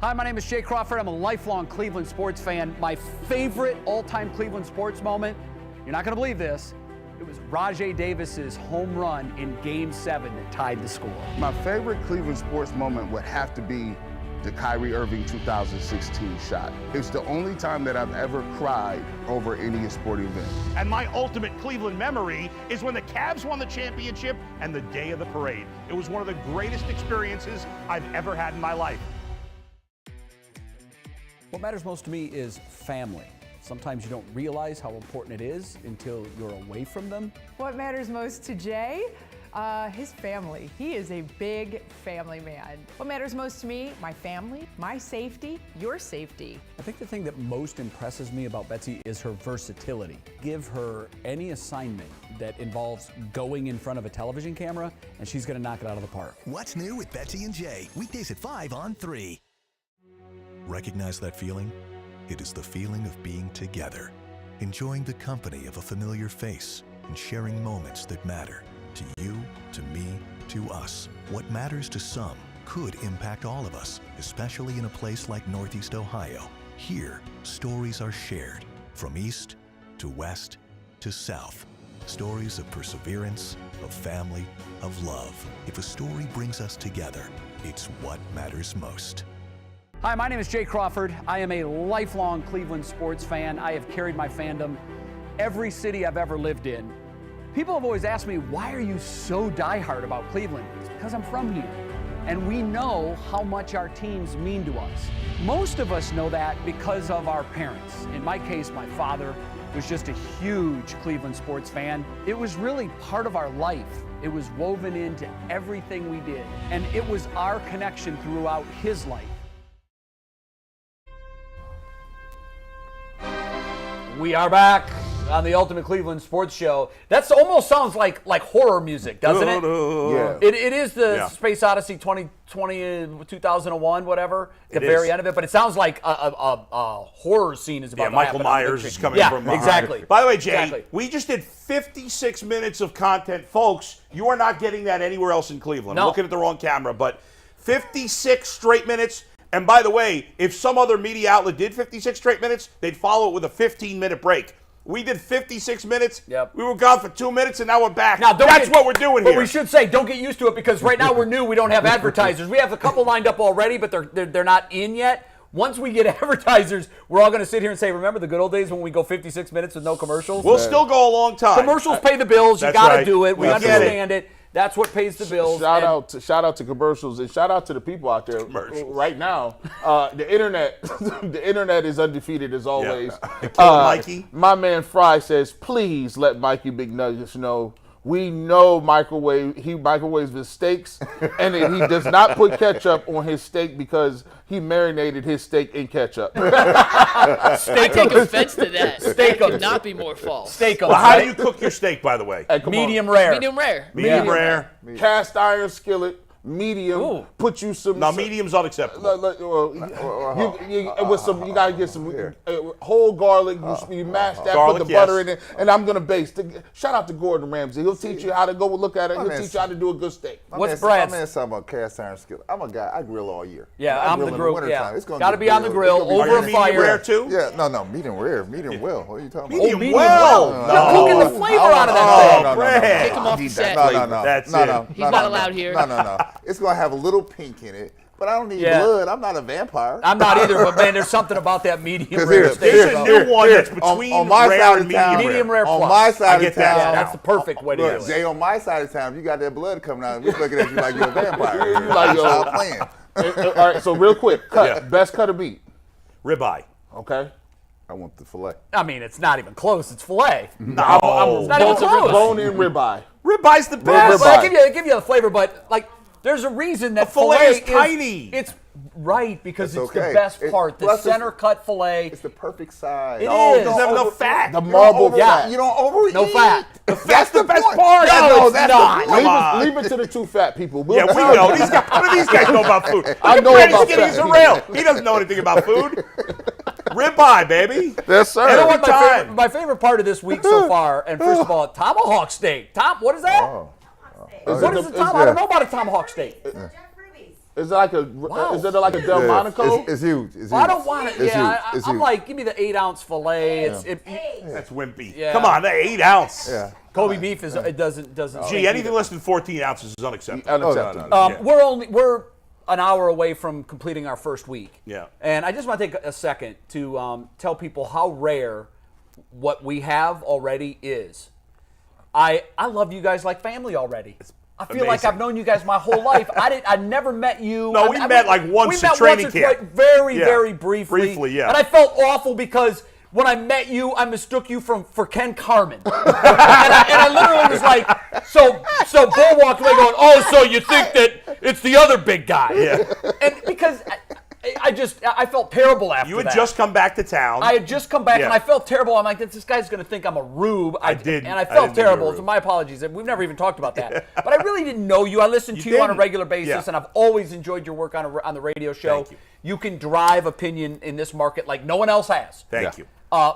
Hi, my name is Jay Crawford. I'm a lifelong Cleveland sports fan. My favorite all-time Cleveland sports moment, you're not going to believe this, it was Rajay Davis's home run in Game 7 that tied the score. My favorite Cleveland sports moment would have to be the Kyrie Irving 2016 shot. It's the only time that I've ever cried over any sporting event. And my ultimate Cleveland memory is when the Cavs won the championship and the day of the parade. It was one of the greatest experiences I've ever had in my life. What matters most to me is family. Sometimes you don't realize how important it is until you're away from them. What matters most to Jay? His family. He is a big family man. What matters most to me? My family, my safety, your safety. I think the thing that most impresses me about Betsy is her versatility. Give her any assignment that involves going in front of a television camera, and she's going to knock it out of the park. What's new with Betsy and Jay? Weekdays at 5 on 3. Recognize that feeling? It is the feeling of being together, enjoying the company of a familiar face, and sharing moments that matter to you, to me, to us. What matters to some could impact all of us, especially in a place like Northeast Ohio. Here, stories are shared from east to west to south. Stories of perseverance, of family, of love. If a story brings us together, it's what matters most. Hi, my name is Jay Crawford. I am a lifelong Cleveland sports fan. I have carried my fandom every city I've ever lived in. People have always asked me, why are you so diehard about Cleveland? It's because I'm from here. And we know how much our teams mean to us. Most of us know that because of our parents. In my case, my father was just a huge Cleveland sports fan. It was really part of our life. It was woven into everything we did. And it was our connection throughout his life. We are back on the Ultimate Cleveland Sports Show. That almost sounds like horror music, doesn't it? Yeah. It is the Space Odyssey 2020, 2001, whatever, the very end of it. But it sounds like a horror scene is about to happen. Michael Myers is coming from behind. Exactly. By the way, Jay, we just did 56 minutes of content. Folks, you are not getting that anywhere else in Cleveland. No. I'm looking at the wrong camera, but 56 straight minutes. And by the way, if some other media outlet did 56 straight minutes, they'd follow it with a 15-minute break. We did 56 minutes. Yep. We were gone for 2 minutes, and now we're back. Now, that's what we're doing here. But we should say, don't get used to it, because right now we're new. We don't have advertisers. We have a couple lined up already, but they're not in yet. Once we get advertisers, we're all going to sit here and say, remember the good old days when we go 56 minutes with no commercials? We'll still go a long time. Commercials pay the bills. You got to do it. We understand it. That's what pays the bills. Shout out to commercials, and shout out to the people out there right now. The internet is undefeated as always. Mikey. My man Fry says, please let Mikey McNuggets know. We know he microwaves his steaks, and he does not put ketchup on his steak because he marinated his steak in ketchup. I take offense to that. Steak could not be more false. Steak. Well, how do you cook your steak, by the way? Medium rare. Medium rare. Medium rare. Cast iron skillet. Medium. Ooh. Put you some. Now, medium's unacceptable. You gotta get some whole garlic. You mash that, garlic, put the butter in it, and I'm gonna baste. Shout out to Gordon Ramsay. He'll teach you how to go look at it. He'll teach you how to do a good steak. What's Brad's? My man talking about cast iron skillet. I'm a guy. I grill all year. Yeah, I'm the grill. Yeah, it's got to be on the grill over a fire. Medium rare too? Yeah, no, medium rare, medium well. What are you talking about? Medium well. You're cooking the flavor out of that thing. Brad. Take him off the set. No. That's no. He's not allowed here. No. It's gonna have a little pink in it, but I don't need blood. I'm not a vampire. I'm not either, but man, there's something about that medium rare steak. There's a new one that's between rare and medium rare. Plus. On my side of town, that's the perfect way to do it. Jay, on my side of town, if you got that blood coming out, we're looking at you like you're a vampire. You like, yo. Stop playing. All right, so real quick, best cut of meat. Ribeye. Okay. I want the fillet. I mean, it's not even close. It's filet. No. It's not even close. Bone-in ribeye. Ribeye's the best. Well, I give you the flavor, but like, there's a reason that filet is tiny. It's right because It's it's okay. the best part. The Plus center cut filet. It's the perfect size. It It is. doesn't have enough fat. The marble Yeah. You don't overeat. No fat. That's the best part. No, it's not. Come on. Leave it to the two fat people. Yeah, we know. What do these guys know about food? I know Brady's about getting fat his people. rail. He doesn't know anything about food. Ribeye, baby. Yes, sir. You know what? time. My favorite part of this week so far, and first of all, tomahawk steak. What is that? What is a tomahawk? I don't know about a tomahawk steak. Is it like a Delmonico? It's huge. It's huge. I don't want it. It's Yeah, huge. It's I'm huge. like, give me the 8-ounce filet. That's wimpy. Yeah. Come on, that 8 ounce. Yeah. Kobe beef is it doesn't. Gee, anything less than 14 ounces is unacceptable. Unacceptable. Yeah. We're an hour away from completing our first week. Yeah. And I just want to take a second to tell people how rare what we have already is. I love you guys like family already. I feel like amazing. I've known you guys my whole life. I never met you. No, we met like once at training camp. Very briefly. Briefly, yeah. And I felt awful because when I met you, I mistook you for Ken Carmen. and I literally was like, so Bull walked away going, oh, so you think that it's the other big guy. Yeah. And because I felt terrible after that. You had just come back to town. I had just come back, Yeah. and I felt terrible. I'm like, this guy's going to think I'm a rube. I did. And I I felt didn't think you were a terrible, so rube. my apologies. We've never even talked about that. But I really didn't know you. I listened to you on a didn't. regular basis, Yeah. and I've always enjoyed your work on the radio show. Thank you. You can drive opinion in this market like no one else has. Thank you.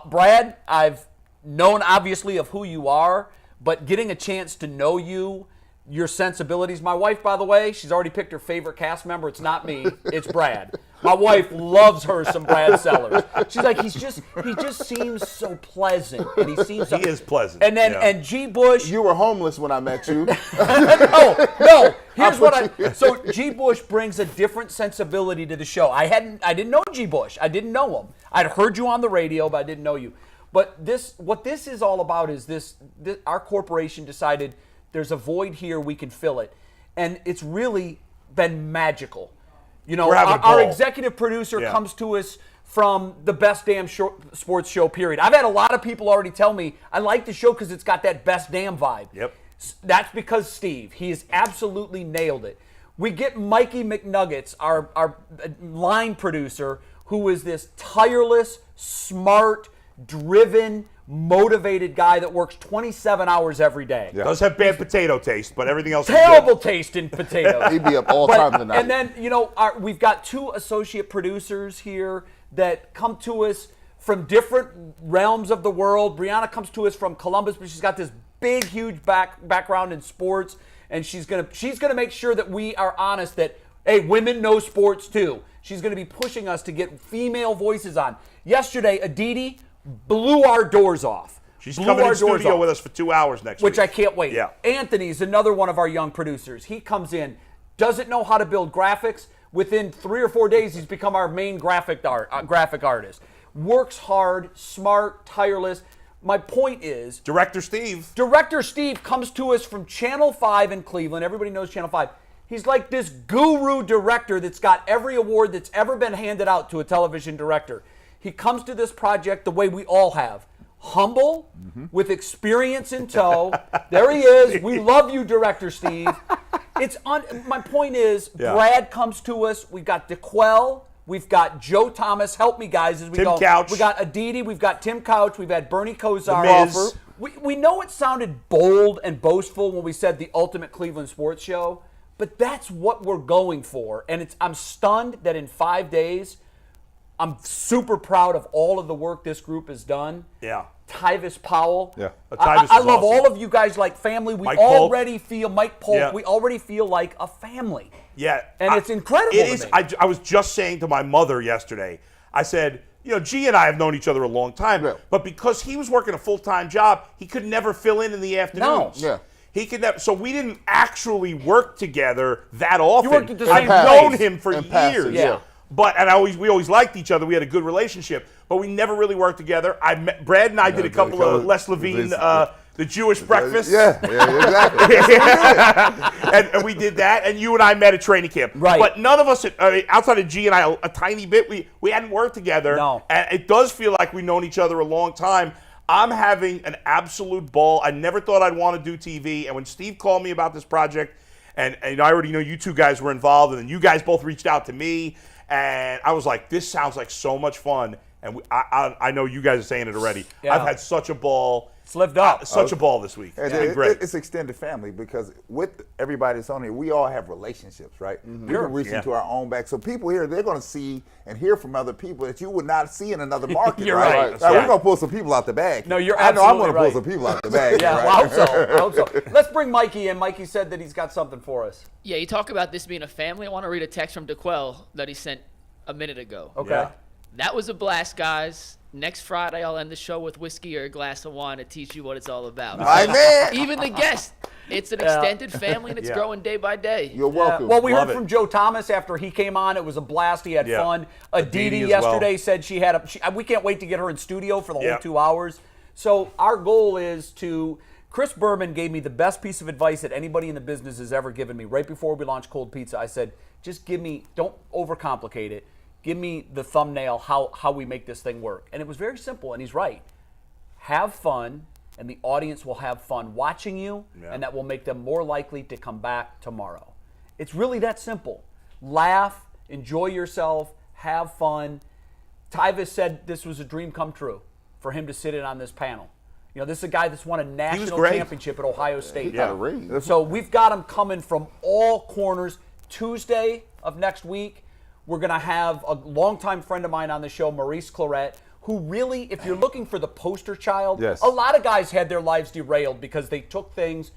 Brad, I've known obviously of who you are, but getting a chance to know you, your sensibilities. My wife, by the way, she's already picked her favorite cast member. It's not me. It's Brad. My wife loves her some Brad Sellers. She's like, he just seems so pleasant, and he is pleasant. And then and G. Bush. You were homeless when I met you. No. So G. Bush brings a different sensibility to the show. I didn't know G. Bush. I didn't know him. I'd heard you on the radio, but I didn't know you. But what this is all about is this our corporation decided there's a void here, we can fill it. And it's really been magical. You know, our executive producer comes to us from the best damn sports show, period. I've had a lot of people already tell me, I like the show because it's got that best damn vibe. Yep. That's because Steve. He has absolutely nailed it. We get Mikey McNuggets, our line producer, who is this tireless, smart, driven, motivated guy that works 27 hours every day. Yeah. Does have bad potato taste, but everything else Terrible taste in potatoes. He'd be up all time tonight. And then, we've got two associate producers here that come to us from different realms of the world. Brianna comes to us from Columbus, but she's got this big, huge background in sports, and she's gonna make sure that we are honest that, hey, women know sports too. She's gonna be pushing us to get female voices on. Yesterday, Aditi blew our doors off. She's coming in studio with us for 2 hours next week. Which I can't wait. Yeah. Anthony's another one of our young producers. He comes in, doesn't know how to build graphics. Within 3 or 4 days, he's become our main graphic artist. Works hard, smart, tireless. My point is... Director Steve comes to us from Channel 5 in Cleveland. Everybody knows Channel 5. He's like this guru director that's got every award that's ever been handed out to a television director. He comes to this project the way we all have. Humble, with experience in tow. There he is. We love you, Director Steve. My point is, Brad comes to us. We've got DeQuell. We've got Joe Thomas. Help me, guys, as we go. Tim Couch. We got Aditi. We've got Tim Couch. We've had Bernie Kosar. We know it sounded bold and boastful when we said the ultimate Cleveland sports show, but that's what we're going for. And I'm stunned that in 5 days, I'm super proud of all of the work this group has done. Yeah. Tyvis Powell. Yeah. I love all of you guys like family. We already feel Mike Polk. Yeah. We already feel like a family. Yeah. And it's incredible to me. I was just saying to my mother yesterday, I said, G and I have known each other a long time, but because he was working a full-time job, he could never fill in the afternoons. No. Yeah. He could never, so we didn't actually work together that often. You worked at the same I've place. known him for years. Yeah. But we always liked each other. We had a good relationship, but we never really worked together. Brad and I did a couple of Les Levine, the Jewish breakfast. Yeah, exactly. and we did that, and you and I met at training camp. Right. But none of us, outside of G and I, a tiny bit, we hadn't worked together. No. And it does feel like we've known each other a long time. I'm having an absolute ball. I never thought I'd want to do TV, and when Steve called me about this project, and I already know you two guys were involved, and then you guys both reached out to me, and I was like, this sounds like so much fun. And I know you guys are saying it already. Yeah. I've had such a ball. It's lived up. Such a ball this week. It's been great. It's extended family because with everybody that's on here, we all have relationships, right? Mm-hmm. We can reach into our own back. So people here, they're going to see and hear from other people that you would not see in another market. You're right. right. We're going to pull some people out the bag. No, you're I know I'm absolutely going to right. pull some people out the bag. Yeah, right? well, I hope so. Let's bring Mikey in. Mikey said that he's got something for us. Yeah, you talk about this being a family. I want to read a text from DeQuell that he sent a minute ago. Okay. Yeah. That was a blast, guys. Next Friday, I'll end the show with whiskey or a glass of wine to teach you what it's all about. Right, man. Even the guests. It's an extended family, and it's growing day by day. You're welcome. Well, we Love heard it. from Joe Thomas after he came on. It was a blast. He had fun. Aditi as yesterday well. said she had we can't wait to get her in studio for the whole Yeah. 2 hours. So our goal is to... Chris Berman gave me the best piece of advice that anybody in the business has ever given me. Right before we launched Cold Pizza, I said, just don't overcomplicate it. Give me the thumbnail, how we make this thing work. And it was very simple, and he's right. Have fun, and the audience will have fun watching you, and that will make them more likely to come back tomorrow. It's really that simple. Laugh, enjoy yourself, have fun. Tyvis said this was a dream come true for him to sit in on this panel. This is a guy that's won a national championship at Ohio State. He got a ring. So we've got him coming from all corners. Tuesday of next week, we're going to have a longtime friend of mine on the show, Maurice Clarett, who really, if you're looking for the poster child, a lot of guys had their lives derailed because they took things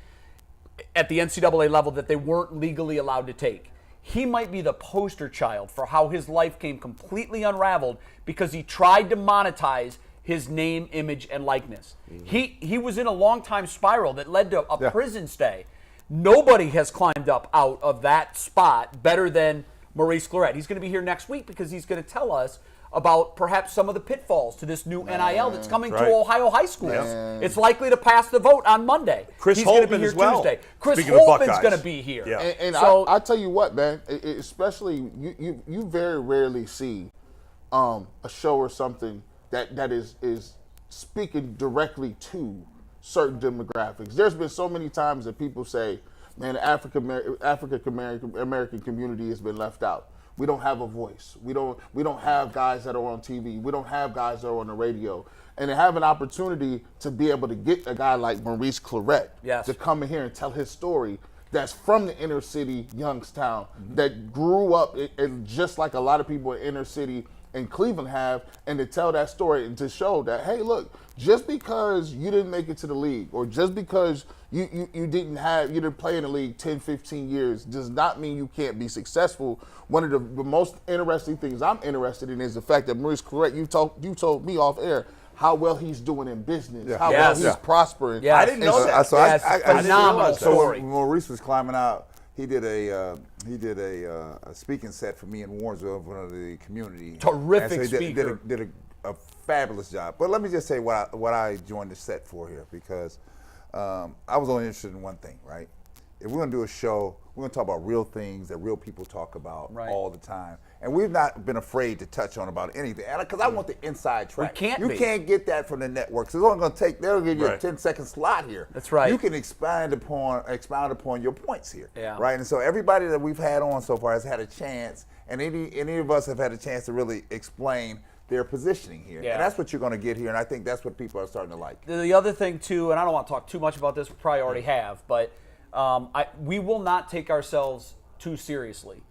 at the NCAA level that they weren't legally allowed to take. He might be the poster child for how his life came completely unraveled because he tried to monetize his name, image, and likeness. He was in a long-time spiral that led to a prison stay. Nobody has climbed up out of that spot better than Maurice Clarett. He's going to be here next week because he's going to tell us about perhaps some of the pitfalls to this new NIL that's coming to Ohio high schools. It's likely to pass the vote on Monday. Chris He's going to be Holtman here as well. Tuesday. Chris Speaking of Holtman's Buckeyes. going to be here. Yeah. And So- I tell you what, man, especially you very rarely see a show or something that is speaking directly to certain demographics. There's been so many times that people say, man, the African American community has been left out. We don't have a voice. We don't have guys that are on TV. We don't have guys that are on the radio. And to have an opportunity to be able to get a guy like Maurice Clarett to come in here and tell his story that's from the inner city Youngstown, that grew up and just like a lot of people in inner city in Cleveland have, and to tell that story and to show that, hey, look, just because you didn't make it to the league or just because you didn't play in the league 10, 15 years does not mean you can't be successful. One of the most interesting things I'm interested in is the fact that Maurice Clarett, you told me off air, how well he's doing in business, how well he's prospering. Yeah, I didn't know that. So phenomenal story. So when Maurice was climbing out, he did a speaking set for me in Warrensville in front of the community. Terrific and so speaker. Did a fabulous job. But let me just say what I joined the set for here, because I was only interested in one thing, right? If we're going to do a show, we're going to talk about real things that real people talk about all the time. And we've not been afraid to touch on about anything. Because I want the inside track. You can't get that from the networks. It's only going to take, they'll give you a 10-second slot here. That's right. You can expound upon your points here. Yeah. Right? And so everybody that we've had on so far has had a chance, and any of us have had a chance to really explain their positioning here. Yeah. And that's what you're going to get here, and I think that's what people are starting to like. The other thing, too, and I don't want to talk too much about this, we probably already have, but we will not take ourselves too seriously.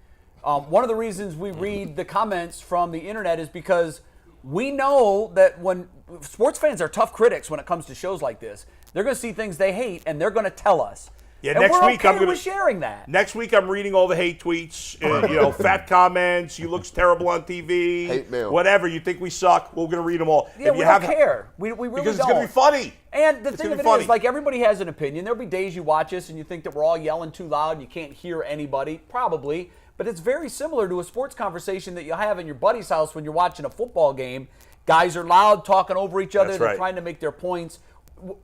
One of the reasons we read the comments from the internet is because we know that when sports fans are tough critics when it comes to shows like this, they're going to see things they hate, and they're going to tell us. Yeah, and next we're week okay with sharing that. Next week I'm reading all the hate tweets, fat comments. You look terrible on TV. Hate mail. Whatever. You think we suck? We're gonna read them all. Yeah, we don't care. We really because don't. It's gonna be funny. And the thing of it is, like, everybody has an opinion. There'll be days you watch us and you think that we're all yelling too loud and you can't hear anybody. Probably. But it's very similar to a sports conversation that you have in your buddy's house when you're watching a football game. Guys are loud, talking over each other. They're trying to make their points.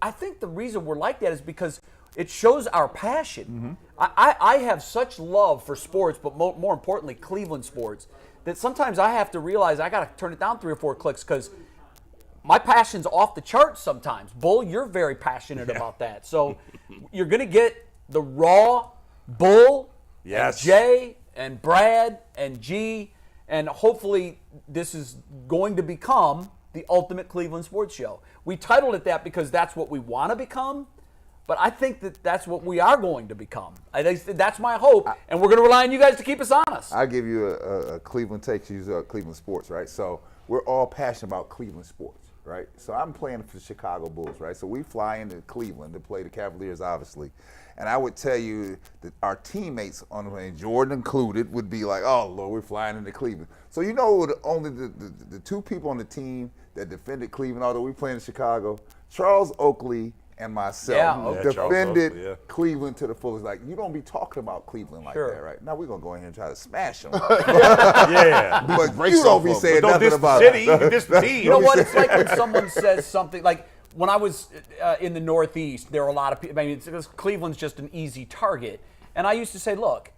I think the reason we're like that is because it shows our passion. I have such love for sports, but more importantly, Cleveland sports, that sometimes I have to realize I got to turn it down 3 or 4 clicks because my passion's off the charts sometimes. Bull, you're very passionate about that. So you're going to get the raw Bull, and Jay, and Brad, and G, and hopefully this is going to become the ultimate Cleveland sports show. We titled it that because that's what we want to become. But I think that that's what we are going to become. That's my hope, and we're going to rely on you guys to keep us honest. I'll give you a Cleveland take to use Cleveland sports, right? So we're all passionate about Cleveland sports, right? So I'm playing for the Chicago Bulls, right? So we fly into Cleveland to play the Cavaliers, obviously. And I would tell you that our teammates, and Jordan included, would be like, oh, Lord, we're flying into Cleveland. So you know only the 2 people on the team that defended Cleveland, although we play in Chicago, Charles Oakley and myself defended Cleveland to the fullest. Like, you don't be talking about Cleveland like that, right? Now we're going to go in here and try to smash them. But you don't be saying nothing about it. You know what? It's like when someone says something, like when I was in the Northeast, there were a lot of people, Cleveland's just an easy target. And I used to say, look,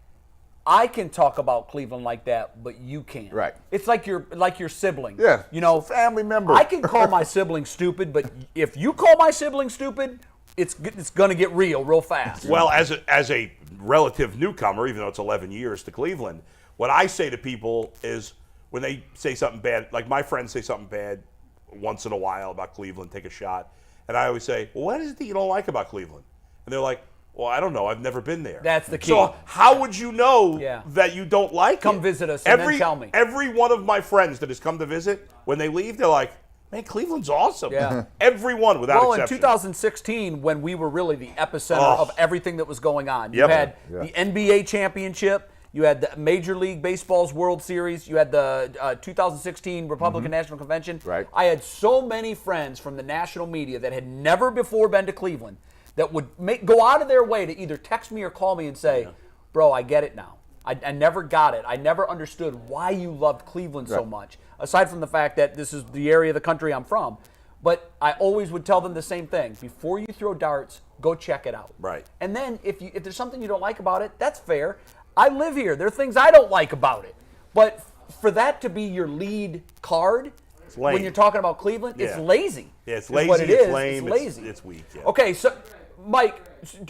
I can talk about Cleveland like that, but you can't. Right. It's like your sibling. Yeah. You know, family member. I can call my sibling stupid, but if you call my sibling stupid, it's going to get real fast. Well, as a relative newcomer, even though it's 11 years to Cleveland, what I say to people is when they say something bad, like my friends say something bad once in a while about Cleveland, take a shot, and I always say, well, what is it that you don't like about Cleveland? And they're like, well, I don't know. I've never been there. That's the key. So how would you know that you don't like it? Come visit us and then tell me. Every one of my friends that has come to visit, when they leave, they're like, man, Cleveland's awesome. Yeah. Every one without exception. Well, in 2016, when we were really the epicenter of everything that was going on, you had the NBA championship, you had the Major League Baseball's World Series, you had the 2016 Republican National Convention. Right. I had so many friends from the national media that had never before been to Cleveland that would go out of their way to either text me or call me and say, bro, I get it now. I never got it. I never understood why you loved Cleveland so much, aside from the fact that this is the area of the country I'm from. But I always would tell them the same thing. Before you throw darts, go check it out. Right. And then if there's something you don't like about it, that's fair. I live here. There are things I don't like about it. But for that to be your lead card when you're talking about Cleveland, it's lazy. Yeah, it's lazy, what it it's is. lame, it's lazy. It's weak. Yeah. Okay, so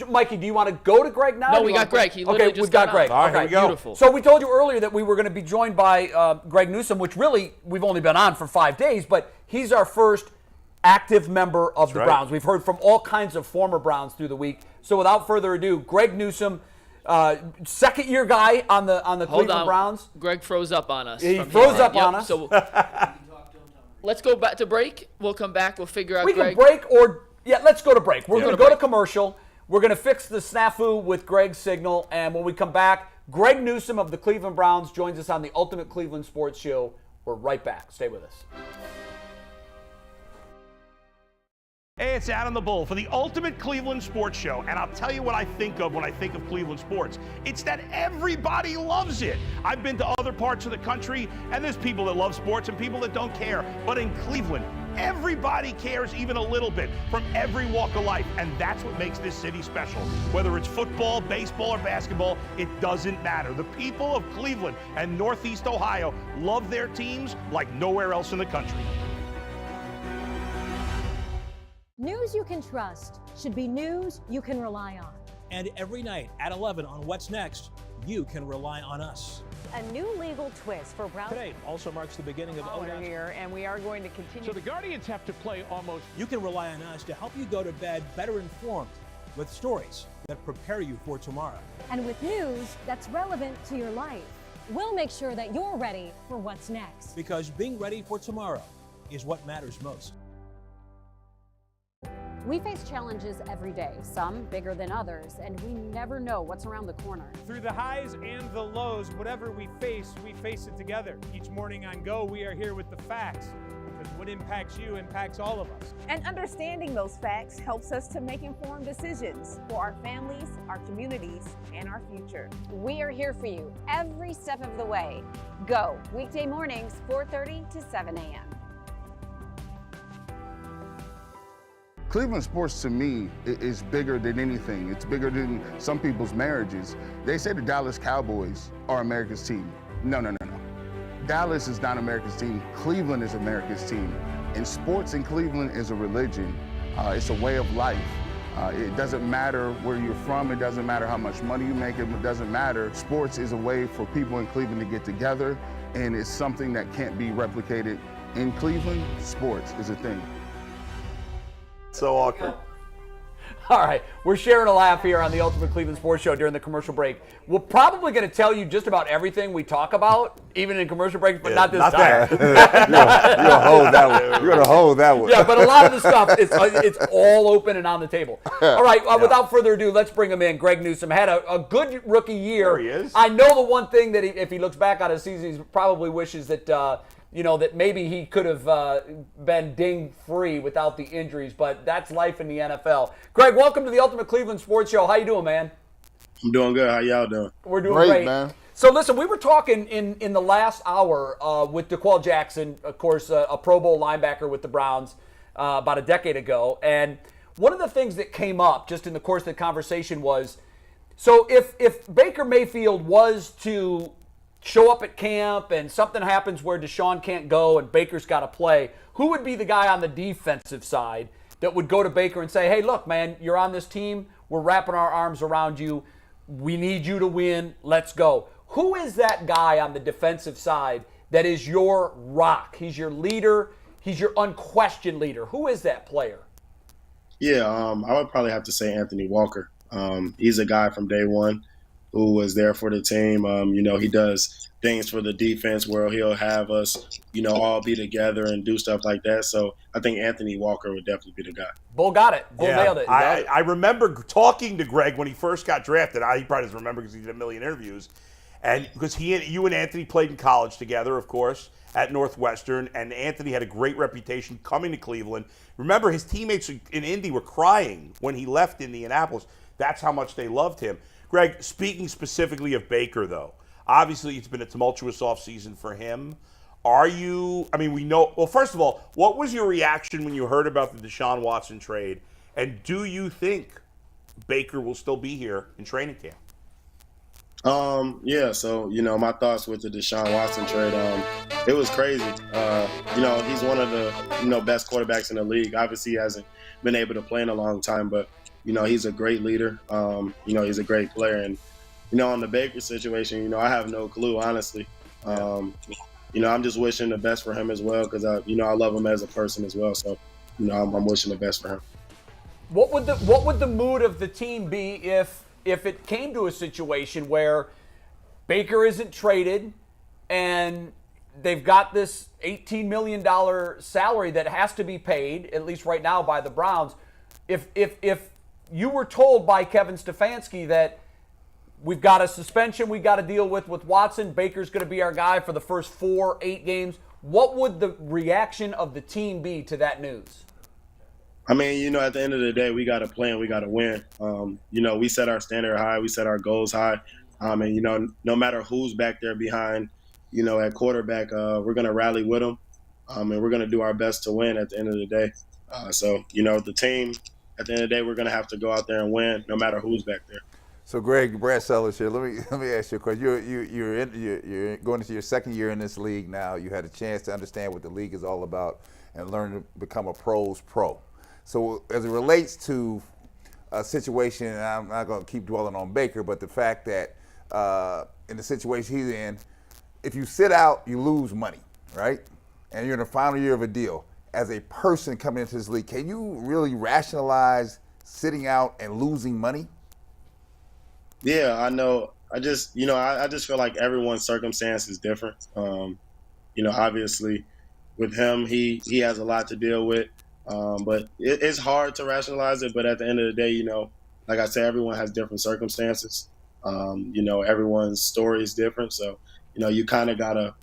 Mikey, do you want to go to Greg now? No, we got Greg. He literally just got Greg. All right, here we go. Beautiful. So we told you earlier that we were going to be joined by Greg Newsome, which really we've only been on for 5 days, but he's our first active member of the Browns. We've heard from all kinds of former Browns through the week. So without further ado, Greg Newsome, second-year guy on the Cleveland Browns. Greg froze up on us. He froze up on us. So let's go back to break. We'll come back. We'll figure out We Greg. can break or let's go to break. We're going to go to commercial. We're going to fix the snafu with Greg's signal, and when we come back, Greg Newsome of the Cleveland Browns joins us on the Ultimate Cleveland Sports Show. We're right back. Stay with us. Hey, it's Adam the Bull for the Ultimate Cleveland Sports Show, and I'll tell you what I think of when I think of Cleveland sports. It's that everybody loves it. I've been to other parts of the country, and there's people that love sports and people that don't care. But in Cleveland, everybody cares even a little bit from every walk of life, and that's what makes this city special. Whether it's football, baseball, or basketball, it doesn't matter. The people of Cleveland and Northeast Ohio love their teams like nowhere else in the country. News you can trust should be news you can rely on. And every night at 11 on What's Next, you can rely on us. A new legal twist for Brown. Today also marks the beginning of We're here, and we are going to continue. So the Guardians have to play almost. You can rely on us to help you go to bed better informed with stories that prepare you for tomorrow. And with news that's relevant to your life. We'll make sure that you're ready for what's next. Because being ready for tomorrow is what matters most. We face challenges every day, some bigger than others, and we never know what's around the corner. Through the highs and the lows, whatever we face it together. Each morning on Go, we are here with the facts, because what impacts you impacts all of us. And understanding those facts helps us to make informed decisions for our families, our communities, and our future. We are here for you every step of the way. Go, weekday mornings, 4:30 to 7 a.m. Cleveland sports to me is bigger than anything. It's bigger than some people's marriages. They say the Dallas Cowboys are America's team. No. Dallas is not America's team. Cleveland is America's team. And sports in Cleveland is a religion. It's a way of life. It doesn't matter where you're from. It doesn't matter how much money you make. It doesn't matter. Sports is a way for people in Cleveland to get together, and it's something that can't be replicated in Cleveland. Sports is a thing. So awkward. All right, we're sharing a laugh here on the Ultimate Cleveland Sports Show during the commercial break. We're probably going to tell you just about everything we talk about, even in commercial breaks, but not this time. You're gonna hold that one. You're gonna hold that one. Yeah, but a lot of the stuff, it's all open and on the table. All right, without further ado, let's bring him in. Greg Newsome had a good rookie year. There he is. I know the one thing that if he looks back on his season, he probably wishes that that maybe he could have been ding-free without the injuries, but that's life in the NFL. Greg, welcome to the Ultimate Cleveland Sports Show. How you doing, man? I'm doing good. How y'all doing? We're doing great. Man. So listen, we were talking in the last hour with DeQuell Jackson, of course, a Pro Bowl linebacker with the Browns about a decade ago. And one of the things that came up just in the course of the conversation was, so if Baker Mayfield was to show up at camp and something happens where Deshaun can't go and Baker's got to play, who would be the guy on the defensive side that would go to Baker and say, hey, look, man, you're on this team. We're wrapping our arms around you. We need you to win. Let's go. Who is that guy on the defensive side that is your rock? He's your leader. He's your unquestioned leader. Who is that player? Yeah, I would probably have to say Anthony Walker. He's a guy from day one who was there for the team. He does things for the defense where he'll have us, all be together and do stuff like that. So I think Anthony Walker would definitely be the guy. Bull got it. Bull nailed it. I remember talking to Greg when he first got drafted. He probably doesn't remember because he did a million interviews. And because you and Anthony played in college together, of course, at Northwestern, and Anthony had a great reputation coming to Cleveland. Remember, his teammates in Indy were crying when he left Indianapolis. That's how much they loved him. Greg, speaking specifically of Baker, though, obviously it's been a tumultuous offseason for him. We know, well, first of all, what was your reaction when you heard about the Deshaun Watson trade? And do you think Baker will still be here in training camp? So, my thoughts with the Deshaun Watson trade, it was crazy. He's one of the, best quarterbacks in the league. Obviously, he hasn't been able to play in a long time, but he's a great leader. He's a great player. And, on the Baker situation, I have no clue, honestly. I'm just wishing the best for him as well because, I love him as a person as well. So, I'm wishing the best for him. What would the mood of the team be if it came to a situation where Baker isn't traded and they've got this $18 million salary that has to be paid, at least right now, by the Browns? If you were told by Kevin Stefanski that we've got a suspension we got to deal with Watson, Baker's going to be our guy for the first 4-8 games, what would the reaction of the team be to that news? I mean, you know, at the end of the day, we got to play and we got to win. You know, we set our standard high, we set our goals high, and you know, no matter who's back there behind, you know, at quarterback, we're gonna rally with them, and we're gonna do our best to win at the end of the day. So, you know, the team, at the end of the day, we're gonna have to go out there and win, no matter who's back there. So, Greg, Brad Sellers here. Let me ask you a question. You're going into your second year in this league now. You had a chance to understand what the league is all about and learn to become a pro's pro. So, as it relates to a situation, and I'm not going to keep dwelling on Baker, but the fact that in the situation he's in, if you sit out, you lose money, right? And you're in the final year of a deal. As a person coming into this league, can you really rationalize sitting out and losing money? Yeah, I know. I just feel like everyone's circumstance is different. You know, obviously, with him, he has a lot to deal with. But it's hard to rationalize it. But at the end of the day, you know, like I said, everyone has different circumstances. You know, everyone's story is different. So, you know, you kind of got to,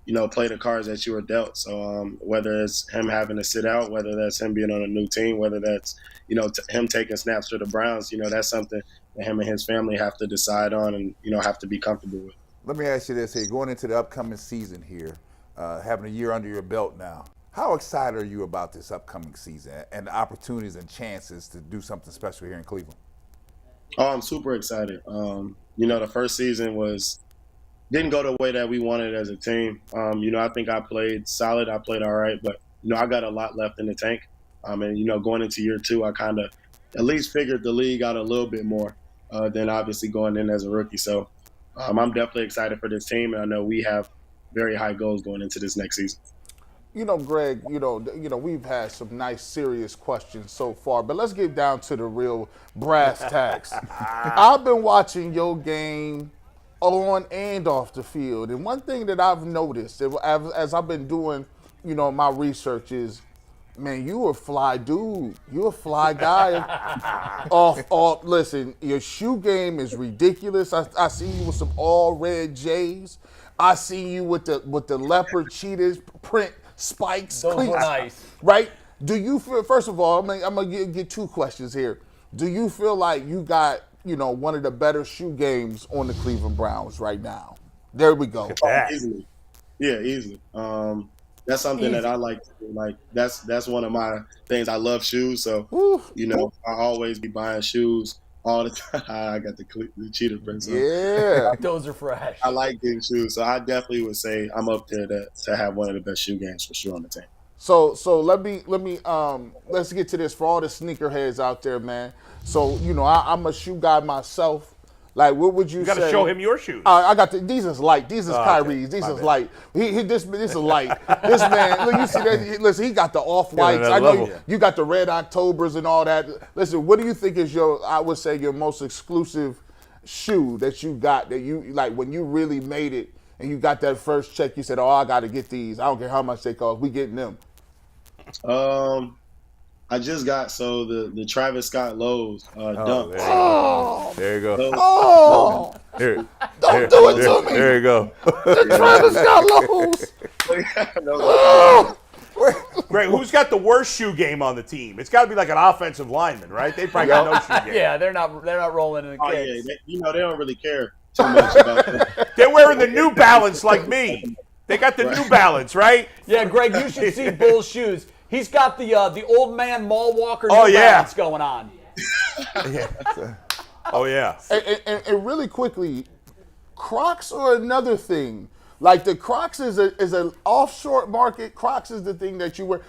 you know, play the cards that you were dealt. So whether it's him having to sit out, whether that's him being on a new team, whether that's, you know, him taking snaps for the Browns, you know, that's something that him and his family have to decide on and, you know, have to be comfortable with. Let me ask you this here. Going into the upcoming season here, having a year under your belt now, how excited are you about this upcoming season and the opportunities and chances to do something special here in Cleveland? Oh, I'm super excited. You know, the first season didn't go the way that we wanted as a team. You know, I think I played solid. I played all right, but, you know, I got a lot left in the tank. And, you know, going into year two, I kind of at least figured the league out a little bit more than obviously going in as a rookie. So I'm definitely excited for this team, and I know we have very high goals going into this next season. You know, Greg, you know, we've had some nice, serious questions so far, but let's get down to the real brass tacks. I've been watching your game on and off the field, and one thing that I've noticed as I've been doing, you know, my research is, man, you a fly dude. You a fly guy. Listen, your shoe game is ridiculous. I see you with some all red J's. I see you with the leopard cheetahs print spikes. Those cleats, were nice. right? Do you feel? First of all, I'm gonna get two questions here. Do you feel like you got, you know, one of the better shoe games on the Cleveland Browns right now? There we go. Easily. Yeah, easily. That's something that I like to do. Like that's one of my things. I love shoes, so you know, I always be buying shoes all the time. I got the cheetah print. So. Yeah, those are fresh. I like getting shoes, so I definitely would say I'm up there to have one of the best shoe games for sure on the team. So let me let's get to this for all the sneakerheads out there, man. So, you know, I'm a shoe guy myself. Like, what would you say? You got to show him your shoes. I got these is light. These is Kyrie's. These is light. This is light. This man, look, you see that? Listen, he got the off-whites. I know you got the Red Octobers and all that. Listen, what do you think is I would say, your most exclusive shoe that you got that you, like, when you really made it and you got that first check, you said, oh, I got to get these. I don't care how much they cost. We getting them. I just got the Travis Scott Lowe's dunk. There you go. Oh, don't do it to me. There you go. The Travis Scott Lowe's. Greg, who's got the worst shoe game on the team? It's got to be like an offensive lineman, right? They probably got no shoe game. Yeah, they're not rolling in the kids. Yeah, you know, they don't really care too much about that. They're wearing the New Balance like me. They got the New Balance, right? Yeah, Greg, you should see Bull's shoes. He's got the old man mall walker New Balance going on. Oh, yeah. And really quickly, Crocs are another thing. Like, the Crocs is an offshore market. Crocs is the thing that you wear.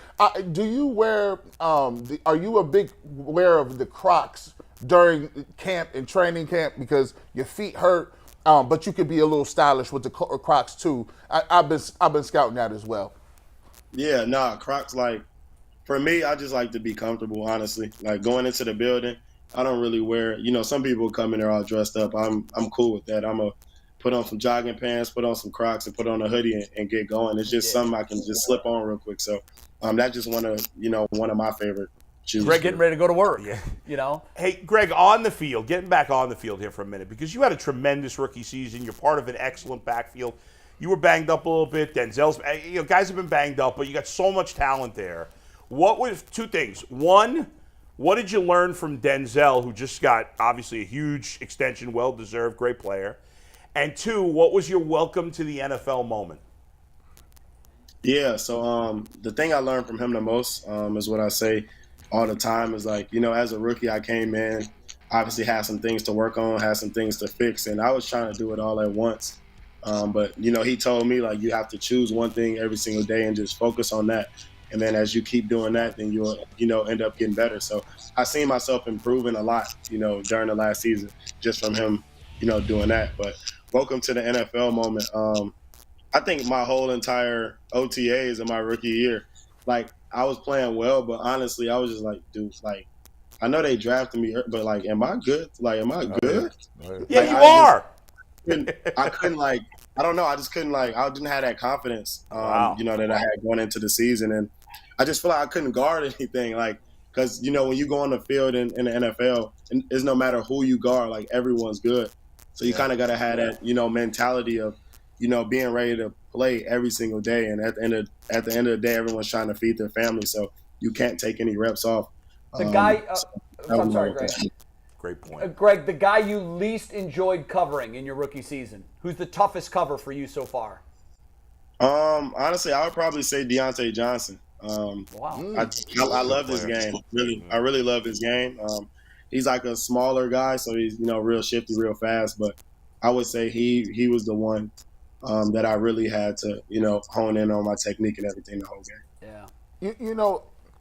Do you wear? Are you a big wearer of the Crocs during camp and training camp because your feet hurt? But you could be a little stylish with the Crocs too. I've been scouting that as well. Yeah, Crocs, like, for me, I just like to be comfortable, honestly. Like, going into the building, I don't really wear, you know, some people come in there all dressed up. I'm cool with that. I'm going to put on some jogging pants, put on some Crocs, and put on a hoodie and get going. It's just something I can just slip on real quick. So that's just one of my favorite shoes. Greg getting ready to go to work, you know? Hey, Greg, on the field, getting back on the field here for a minute, because you had a tremendous rookie season. You're part of an excellent backfield. You were banged up a little bit. Denzel's, guys have been banged up, but you got so much talent there. What was two things? One, what did you learn from Denzel, who just got obviously a huge extension, well-deserved, great player? And two, what was your welcome to the NFL moment? Yeah, so the thing I learned from him the most is what I say all the time is like, as a rookie, I came in, obviously had some things to work on, had some things to fix, and I was trying to do it all at once. But, he told me, like, you have to choose one thing every single day and just focus on that. And then as you keep doing that, then you'll, end up getting better. So I seen myself improving a lot, during the last season just from him, doing that. But welcome to the NFL moment. I think my whole entire OTAs in my rookie year, like, I was playing well, but honestly, I was just like, dude, like, I know they drafted me, but, like, am I good? Like, am I good? Yeah, you are. I couldn't, like, I don't know. I just couldn't, like, I didn't have that confidence, that I had going into the season. And I just feel like I couldn't guard anything, like, because, when you go on the field in the NFL, it's no matter who you guard, like, everyone's good. So you kind of got to have that, mentality of, being ready to play every single day. And at the end of the day, everyone's trying to feed their family. So you can't take any reps off. The guy, I'm sorry, Greg. Great point. Greg, the guy you least enjoyed covering in your rookie season, who's the toughest cover for you so far? Honestly, I would probably say Deontay Johnson. Wow. I love his game. I really love his game. He's like a smaller guy, so he's, real shifty, real fast. But I would say he was the one that I really had to, hone in on my technique and everything the whole game. Yeah.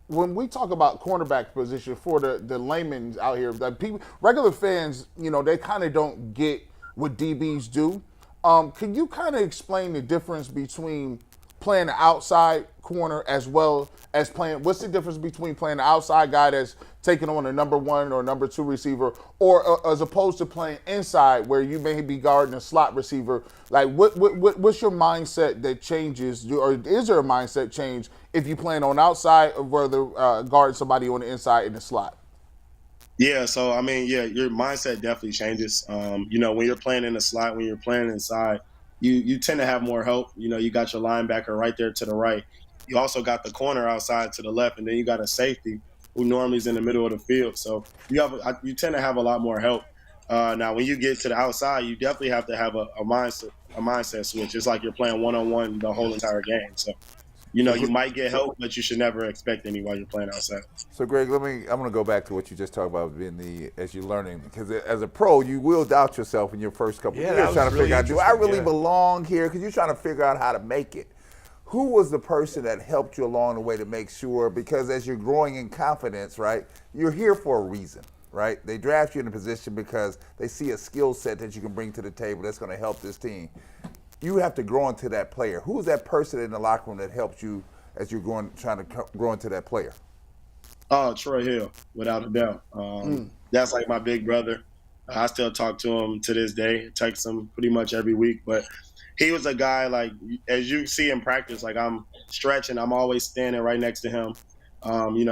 When we talk about cornerback position for the laymen out here, that people, regular fans, they kind of don't get what DBs do. Can you kind of explain the difference between playing the outside corner as well as playing? What's the difference between playing the outside guy that's taking on a number 1 or number 2 receiver, or as opposed to playing inside where you may be guarding a slot receiver? Like, what's your mindset that changes, or is there a mindset change if you playing on outside or whether guarding somebody on the inside in the slot? Yeah, so I mean, your mindset definitely changes. When you're playing in the slot, when you're playing inside, you tend to have more help. You got your linebacker right there to the right. You also got the corner outside to the left, and then you got a safety who normally is in the middle of the field. So you tend to have a lot more help. Now, when you get to the outside, you definitely have to have a mindset switch. It's like you're playing one-on-one the whole entire game. So, you might get help, but you should never expect any while you're playing outside. So, Greg, I'm going to go back to what you just talked about as you're learning. Because as a pro, you will doubt yourself in your first couple of years trying to figure out, do I really belong here? Because you're trying to figure out how to make it. Who was the person that helped you along the way to make sure? Because as you're growing in confidence, right, you're here for a reason, right? They draft you in a position because they see a skill set that you can bring to the table that's going to help this team. You have to grow into that player. Who's that person in the locker room that helped you as you're trying to grow into that player? Oh, Troy Hill, without a doubt. That's like my big brother. I still talk to him to this day, text him pretty much every week. But he was a guy, like, as you see in practice, like, I'm stretching, I'm always standing right next to him.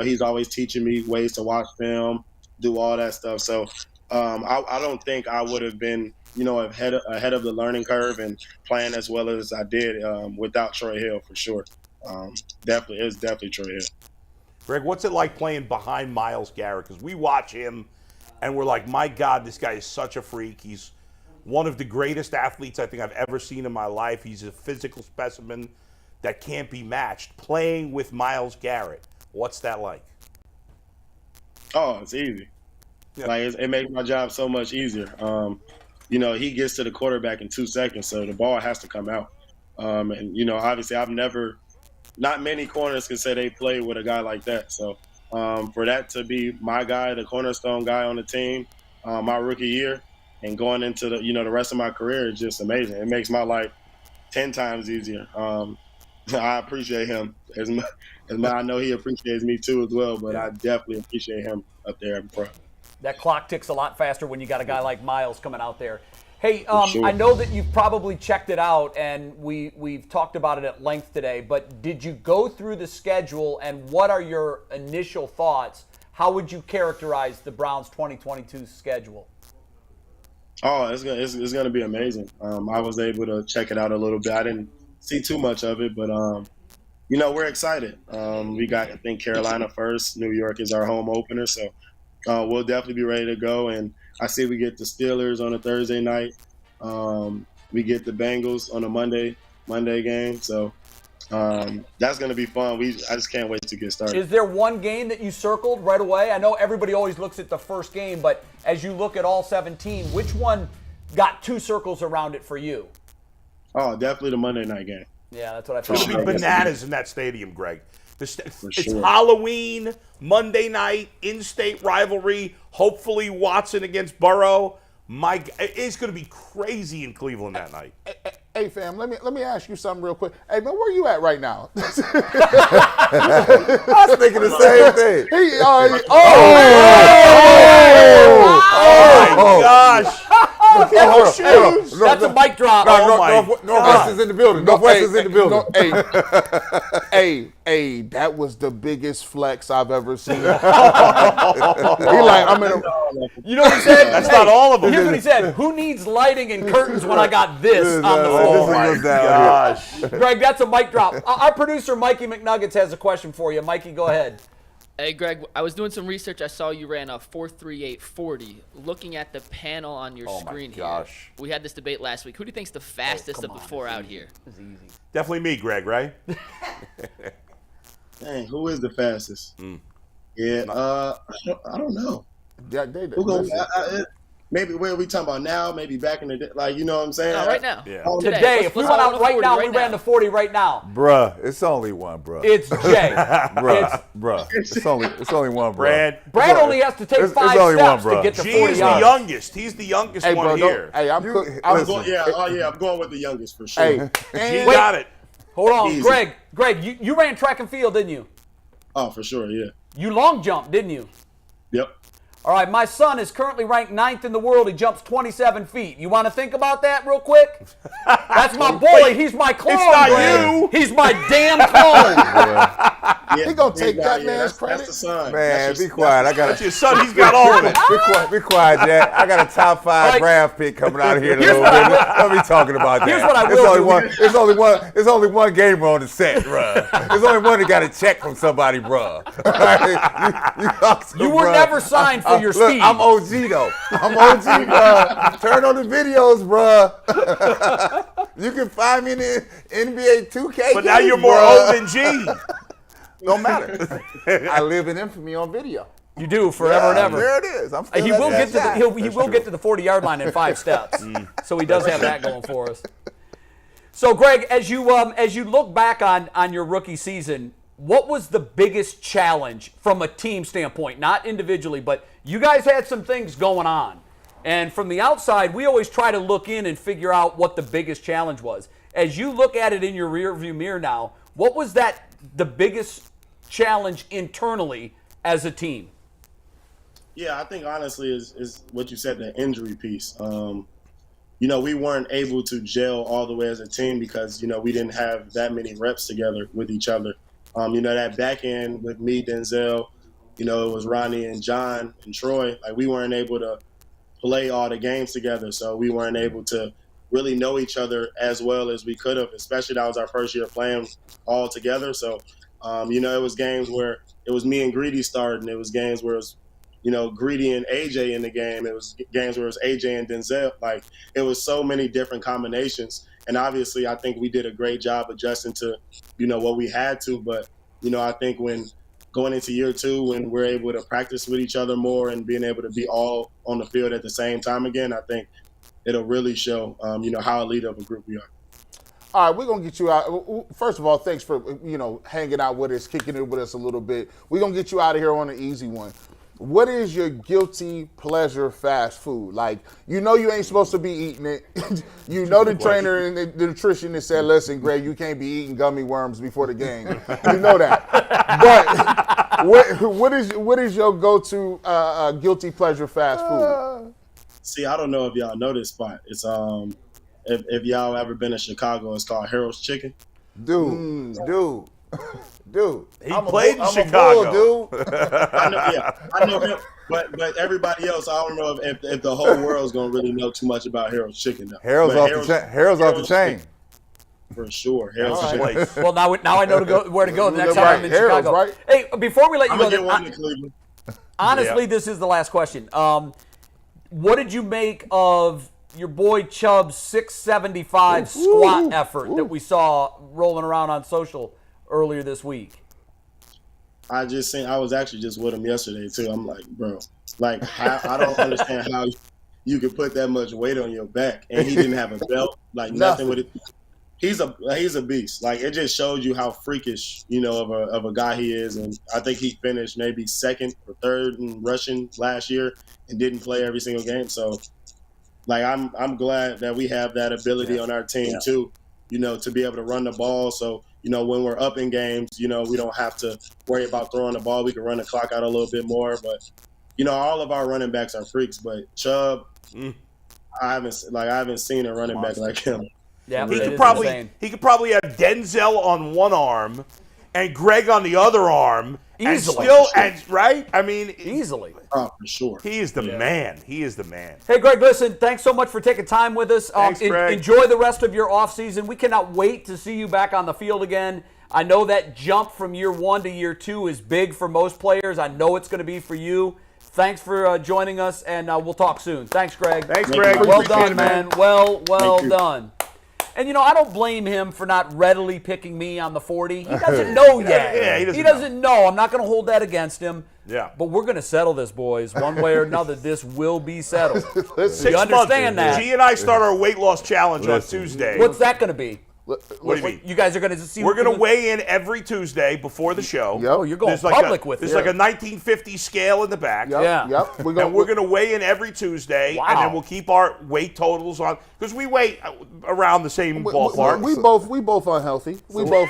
He's always teaching me ways to watch film, do all that stuff. So I don't think I would have been, ahead of the learning curve and playing as well as I did without Troy Hill, for sure. It's definitely Troy Hill. Greg, what's it like playing behind Myles Garrett? Because we watch him and we're like, my God, this guy is such a freak. He's one of the greatest athletes I think I've ever seen in my life. He's a physical specimen that can't be matched. Playing with Myles Garrett, what's that like? Oh, it's easy. Yeah. Like, it makes my job so much easier. He gets to the quarterback in 2 seconds, so the ball has to come out. Obviously not many corners can say they play with a guy like that. So for that to be my guy, the cornerstone guy on the team, my rookie year, and going into the rest of my career is just amazing. It makes my life 10 times easier. I appreciate him as much. I know he appreciates me too as well, but I definitely appreciate him up there in front. That clock ticks a lot faster when you got a guy like Myles coming out there. Hey, Sure. I know that you've probably checked it out, and we've talked about it at length today, but did you go through the schedule, and what are your initial thoughts? How would you characterize the Browns' 2022 schedule? Oh, it's going to be amazing. I was able to check it out a little bit. I didn't see too much of it, but we're excited. We got, I think, Carolina first. New York is our home opener, so we'll definitely be ready to go. And I see we get the Steelers on a Thursday night. We get the Bengals on a Monday game. So that's going to be fun. I just can't wait to get started. Is there one game that you circled right away? I know everybody always looks at the first game, but as you look at all 17, which one got 2 circles around it for you? Oh, definitely the Monday night game. Yeah, that's what I thought. It's going to be bananas in that stadium, Greg. It's sure. Halloween, Monday night, in-state rivalry. Hopefully Watson against Burrow. It's going to be crazy in Cleveland that night. Hey, fam, let me ask you something real quick. Hey, man, where you at right now? I was thinking the same thing. My gosh. That's a mic drop. Northwest is in the building. Northwest is in the building. Hey, that was the biggest flex I've ever seen. He like, I'm in a... You know what he said? That's not all of them. Here's what he said. Who needs lighting and curtains when I got this on the floor? Oh, my gosh. Greg, that's a mic drop. Our producer, Mikey McNuggets, has a question for you. Mikey, go ahead. Hey, Greg, I was doing some research. I saw you ran a 4.3840. Looking at the panel on your screen here, we had this debate last week. Who do you think's the fastest of the 4 out here? It's easy. Definitely me, Greg, right? Dang, who is the fastest? Yeah, I don't know. Maybe where are we talking about now? Maybe back in the day, like, you know what I'm saying? No, right now. Yeah. Today, if we went out right now, we ran the 40 right now. Bruh, it's only one, bruh. It's Jay. Bruh. It's only one, bruh. Brad only has to take 5 steps to get to 40 yards. He's the youngest. He's the youngest one here. Hey, I'm going with the youngest for sure. Hey, G got it. Hold on, easy. Greg, you ran track and field, didn't you? Oh, for sure, yeah. You long jumped, didn't you? Yep. All right, my son is currently ranked 9th in the world. He jumps 27 feet. You want to think about that real quick? That's my boy. He's my clone. It's not you. He's my damn clone. He gonna take that man's credit. That's the son. Man, be quiet. That's your son. He's got all of it. Be quiet, Jack. I got a top 5 draft pick coming out here in a little bit. Don't be talking about that. Here's what I will do. It's only one gamer on the set, bruh. There's only one that got a check from somebody, bruh. You were never signed for your speed. Look, I'm OG though. I'm OG, bruh. Turn on the videos, bruh. You can find me in the NBA 2K. But now you're more old than G. Don't matter. I live in infamy on video. You do forever and ever. There it is. He will get to the 40-yard line in 5 steps. So he does have that going for us. So Greg, as you look back on your rookie season, what was the biggest challenge from a team standpoint, not individually, but you guys had some things going on. And from the outside, we always try to look in and figure out what the biggest challenge was. As you look at it in your rearview mirror now, what was the biggest challenge internally as a team? Yeah, I think honestly is what you said, the injury piece. We weren't able to gel all the way as a team because, we didn't have that many reps together with each other. That back end with me, Denzel, it was Ronnie and John and Troy. Like, we weren't able to play all the games together, so we weren't able to really know each other as well as we could have, especially that was our first year playing all together. So, it was games where it was me and Greedy starting. It was games where it was, Greedy and AJ in the game. It was games where it was AJ and Denzel. Like, it was so many different combinations. And obviously, I think we did a great job adjusting to, what we had to. But, I think when going into year 2, when we're able to practice with each other more and being able to be all on the field at the same time again, I think it'll really show, how elite of a group we are. All right, we're going to get you out. First of all, thanks for, hanging out with us, kicking it with us a little bit. We're going to get you out of here on an easy one. What is your guilty pleasure fast food? Like, you ain't supposed to be eating it. The trainer and the nutritionist said, listen, Greg, you can't be eating gummy worms before the game. You know that. But what is your go-to guilty pleasure fast food? See, I don't know if y'all know this spot. It's if y'all ever been to Chicago, it's called Harold's Chicken. Dude. He played in Chicago. Dude. I know him, but everybody else, I don't know if the whole world's gonna really know too much about Harold's Chicken. Though. Harold's off the chain. for sure. Hell's All place. right. Well, now I know where to go the next time I'm in Chicago. Right. Hey, before we let you I'm go, gonna get one to Cleveland. honestly, this is the last question. What did you make of your boy Chubb's 675 squat effort that we saw rolling around on social earlier this week? I was actually just with him yesterday too. I'm like, bro, like I don't understand how you could put that much weight on your back, and he didn't have a belt, like nothing with it. He's a beast. Like, it just shows you how freakish, of a guy he is. And I think he finished maybe second or third in rushing last year and didn't play every single game. So, like, I'm glad that we have that ability on our team too, to be able to run the ball. So, when we're up in games, we don't have to worry about throwing the ball. We can run the clock out a little bit more. But, all of our running backs are freaks. But Chubb, I haven't seen a running back like him. Yeah, he could probably have Denzel on one arm and Greg on the other arm, easily. Right? I mean, easily. Oh, for sure. He is the man. He is the man. Hey, Greg, listen, thanks so much for taking time with us. Thanks, Greg. Enjoy the rest of your offseason. We cannot wait to see you back on the field again. I know that jump from year 1 to year 2 is big for most players. I know it's going to be for you. Thanks for joining us, and we'll talk soon. Thanks, Greg. Thanks, Greg. Well done, man. Well done. And, I don't blame him for not readily picking me on the 40. He doesn't know yet. Yeah, he doesn't know. I'm not going to hold that against him. Yeah. But we're going to settle this, boys. One way or another, this will be settled. 6 You understand months. that? G and I start our weight loss challenge on Tuesday. What's that going to be? What do you mean? You guys are going to see. We're going to weigh in every Tuesday before the show. Oh, you're going There's like public with it. There's like a 1950 scale in the back. Yep. We're going to weigh in every Tuesday, and then we'll keep our weight totals on because we weigh around the same ballpark. We both unhealthy. We both.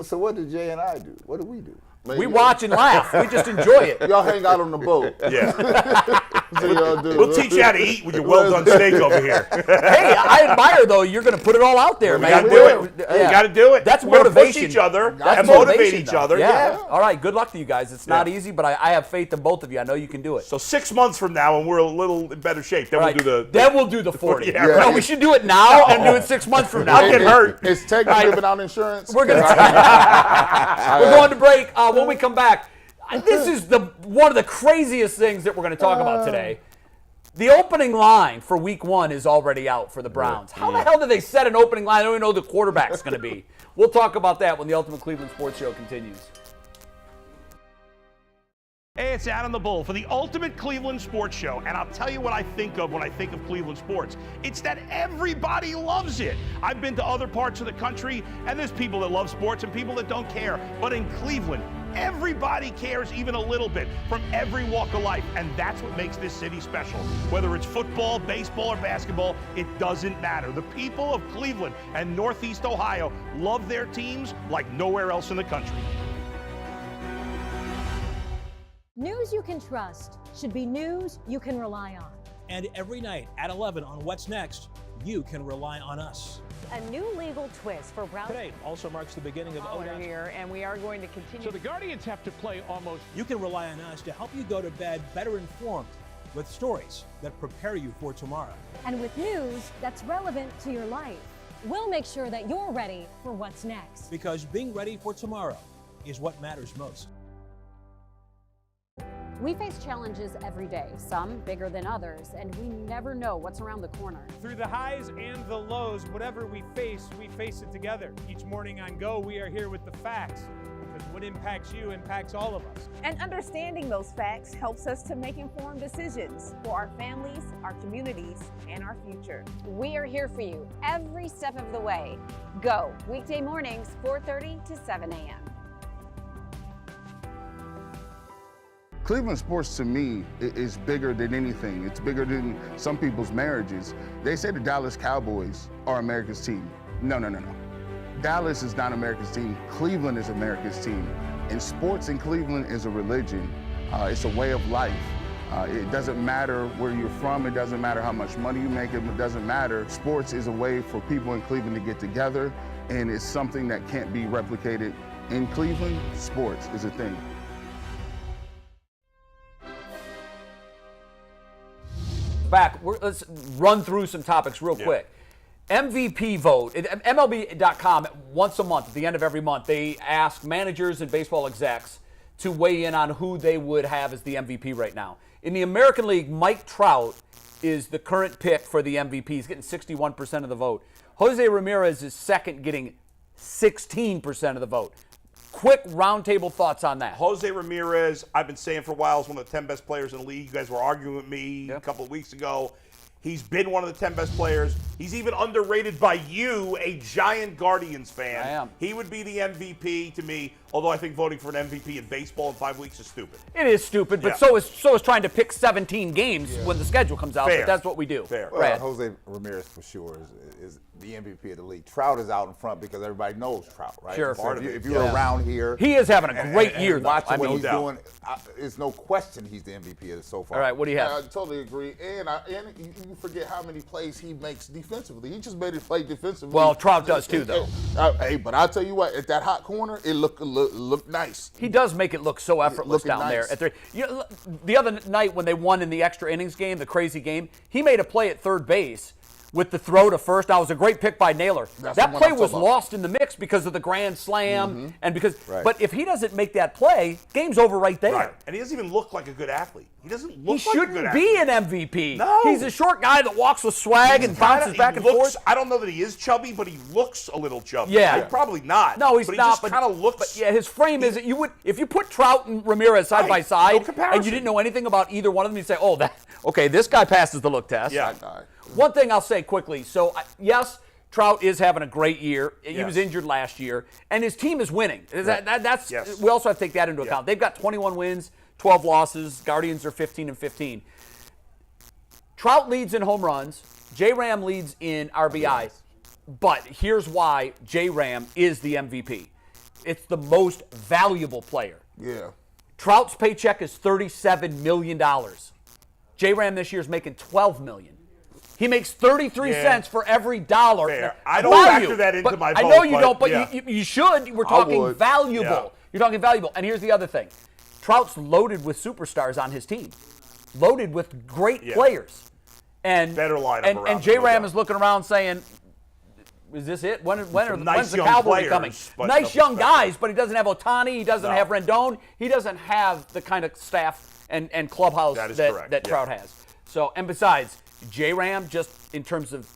So what did Jay and I do? What do we do? We watch and laugh. We just enjoy it. Y'all hang out on the boat. Yeah. So y'all do. We'll teach you how to eat with your well-done steak over here. Hey, I admire, though, you're going to put it all out there, man. We got to do it. We got to do it. That's We're gonna motivation. push each other That's and motivate motivation, each though. other. Yeah. All right. Good luck to you guys. It's not easy, but I have faith in both of you. I know you can do it. So 6 months from now, when we're a little in better shape, then we'll do the 40. Yeah, No, right. we should do it now and do it 6 months from now. I'll get hurt. Is Tech giving out insurance? We're going to break. When we come back, this is one of the craziest things that we're going to talk about today. The opening line for week 1 is already out for the Browns. How the hell did they set an opening line? I don't even know who the quarterback's going to be. We'll talk about that when the Ultimate Cleveland Sports Show continues. Hey, it's Adam the Bull for the Ultimate Cleveland Sports Show, and I'll tell you what I think of when I think of Cleveland sports. It's that everybody loves it. I've been to other parts of the country, and there's people that love sports and people that don't care. But in Cleveland, everybody cares even a little bit from every walk of life, and that's what makes this city special. Whether it's football, baseball, or basketball, it doesn't matter. The people of Cleveland and Northeast Ohio love their teams like nowhere else in the country. News you can trust should be news you can rely on. And every night at 11 on What's Next, you can rely on us. A new legal twist for Brown. Today also marks the beginning of We're here, and we are going to continue. So the Guardians have to play almost. You can rely on us to help you go to bed better informed with stories that prepare you for tomorrow. And with news that's relevant to your life. We'll make sure that you're ready for what's next. Because being ready for tomorrow is what matters most. We face challenges every day, some bigger than others, and we never know what's around the corner. Through the highs and the lows, whatever we face it together. Each morning on Go, we are here with the facts, because what impacts you impacts all of us. And understanding those facts helps us to make informed decisions for our families, our communities, and our future. We are here for you every step of the way. Go, weekday mornings, 4:30 to 7 a.m. Cleveland sports to me is bigger than anything. It's bigger than some people's marriages. They say the Dallas Cowboys are America's team. No. Dallas is not America's team. Cleveland is America's team. And sports in Cleveland is a religion. It's a way of life. It doesn't matter where you're from. It doesn't matter how much money you make. It doesn't matter. Sports is a way for people in Cleveland to get together, and it's something that can't be replicated in Cleveland. Sports is a thing. Back, let's run through some topics real quick. MVP vote. MLB.com, once a month, at the end of every month, they ask managers and baseball execs to weigh in on who they would have as the MVP right now. In the American League, Mike Trout is the current pick for the MVP. He's getting 61% of the vote. Jose Ramirez is second, getting 16% of the vote. Quick roundtable thoughts on that. Jose Ramirez, I've been saying for a while, is one of the 10 best players in the league. You guys were arguing with me a couple of weeks ago. He's been one of the 10 best players. He's even underrated by you, a giant Guardians fan. I am. He would be the MVP to me, although I think voting for an MVP in baseball in 5 weeks is stupid. It is stupid, but so is trying to pick 17 games when the schedule comes out. Fair. But that's what we do. Fair. Well, Jose Ramirez for sure is the MVP of the league. Trout is out in front because everybody knows Trout, right? Sure. So if you're around here, he is having a great year. Watching what he's doing, it's no question he's the MVP of it so far. All right, what do you have? I totally agree, and you forget how many plays he makes defensively. He just made it play defensively. Well, Trout does too, though. Hey, but I'll tell you what, at that hot corner, it looked nice. He does make it look so effortless down nice. there. The other night when they won in the extra innings game, the crazy game, he made a play at third base with the throw to first. That was a great pick by Naylor. That play was lost in the mix because of the grand slam and because. Right. But if he doesn't make that play, game's over right there. Right. And he doesn't even look like a good athlete. He doesn't look He like a shouldn't good athlete. be an MVP. No. He's a short guy that walks with swag and bounces back and forth. I don't know that he is chubby, but he looks a little chubby. Yeah. Probably not. No, he's but not. He just kind of looks. But yeah, his frame is. You would if you put Trout and Ramirez side by side, no comparison. and you didn't know anything about either one of them, you'd say, "Oh, this guy passes the look test." Yeah. One thing I'll say quickly. So yes, Trout is having a great year. He was injured last year, and his team is winning. That's we also have to take that into account. They've got 21 wins, 12 losses. Guardians are 15-15. Trout leads in home runs. J-Ram leads in RBI. But here's why J-Ram is the MVP. It's the most valuable player. Yeah. Trout's paycheck is $37 million. J-Ram this year is making $12 million. He makes 33 cents for every dollar. Fair. I don't factor that into my vote. I know you don't, but you should. We're talking valuable. Yeah. You're talking valuable. And here's the other thing. Trout's loaded with superstars on his team. Loaded with great players. And better lineup around and J-Ram is looking around saying, is this it? When's the cavalry coming? Nice young guys, but he doesn't have Ohtani. He doesn't have Rendon. He doesn't have the kind of staff and clubhouse that Trout has. So, and besides, J-Ram, just in terms of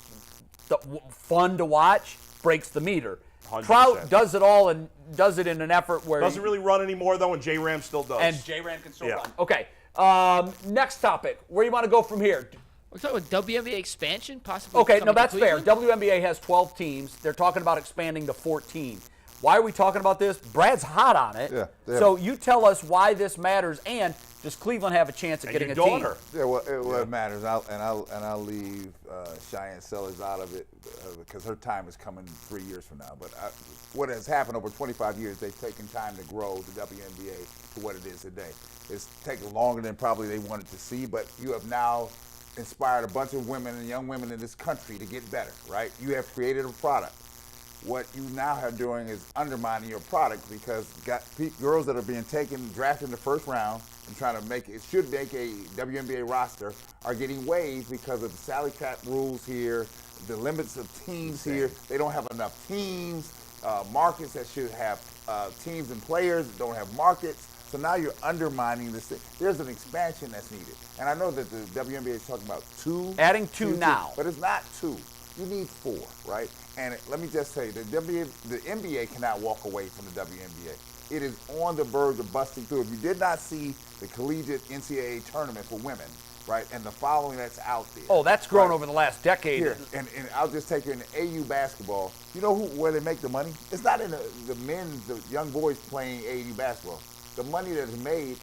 the fun to watch, breaks the meter. 100%. Trout does it all and does it in an effort where doesn't really run anymore though, and J-Ram still does. And J-Ram can still run. Okay. Next topic. Where do you want to go from here? We're talking about WNBA expansion, possibly. Okay, no, that's fair. WNBA has 12 teams. They're talking about expanding to 14. Why are we talking about this? Brad's hot on it. Yeah. So you tell us why this matters, and does Cleveland have a chance at getting a team? Yeah, well, it matters. I'll leave Cheyenne Sellers out of it because her time is coming 3 years from now. But what has happened over 25 years, they've taken time to grow the WNBA to what it is today. It's taken longer than probably they wanted to see, but you have now inspired a bunch of women and young women in this country to get better, right? You have created a product. What you now are doing is undermining your product because girls that are being drafted in the first round and trying to should make a WNBA roster are getting waived because of the salary cap rules here, the limits of teams here. They don't have enough teams, markets that should have teams and players that don't have markets. So now you're undermining this thing. There's an expansion that's needed. And I know that the WNBA is talking about two. Adding two now. But it's not two. You need four, right? And let me just say, the NBA cannot walk away from the WNBA. It is on the verge of busting through. If you did not see the collegiate NCAA tournament for women, right, and the following that's out there. Oh, that's grown over the last decade. Here, and I'll just take you in the AU basketball. You know where they make the money? It's not in the men's, the young boys playing AU basketball. The money that is made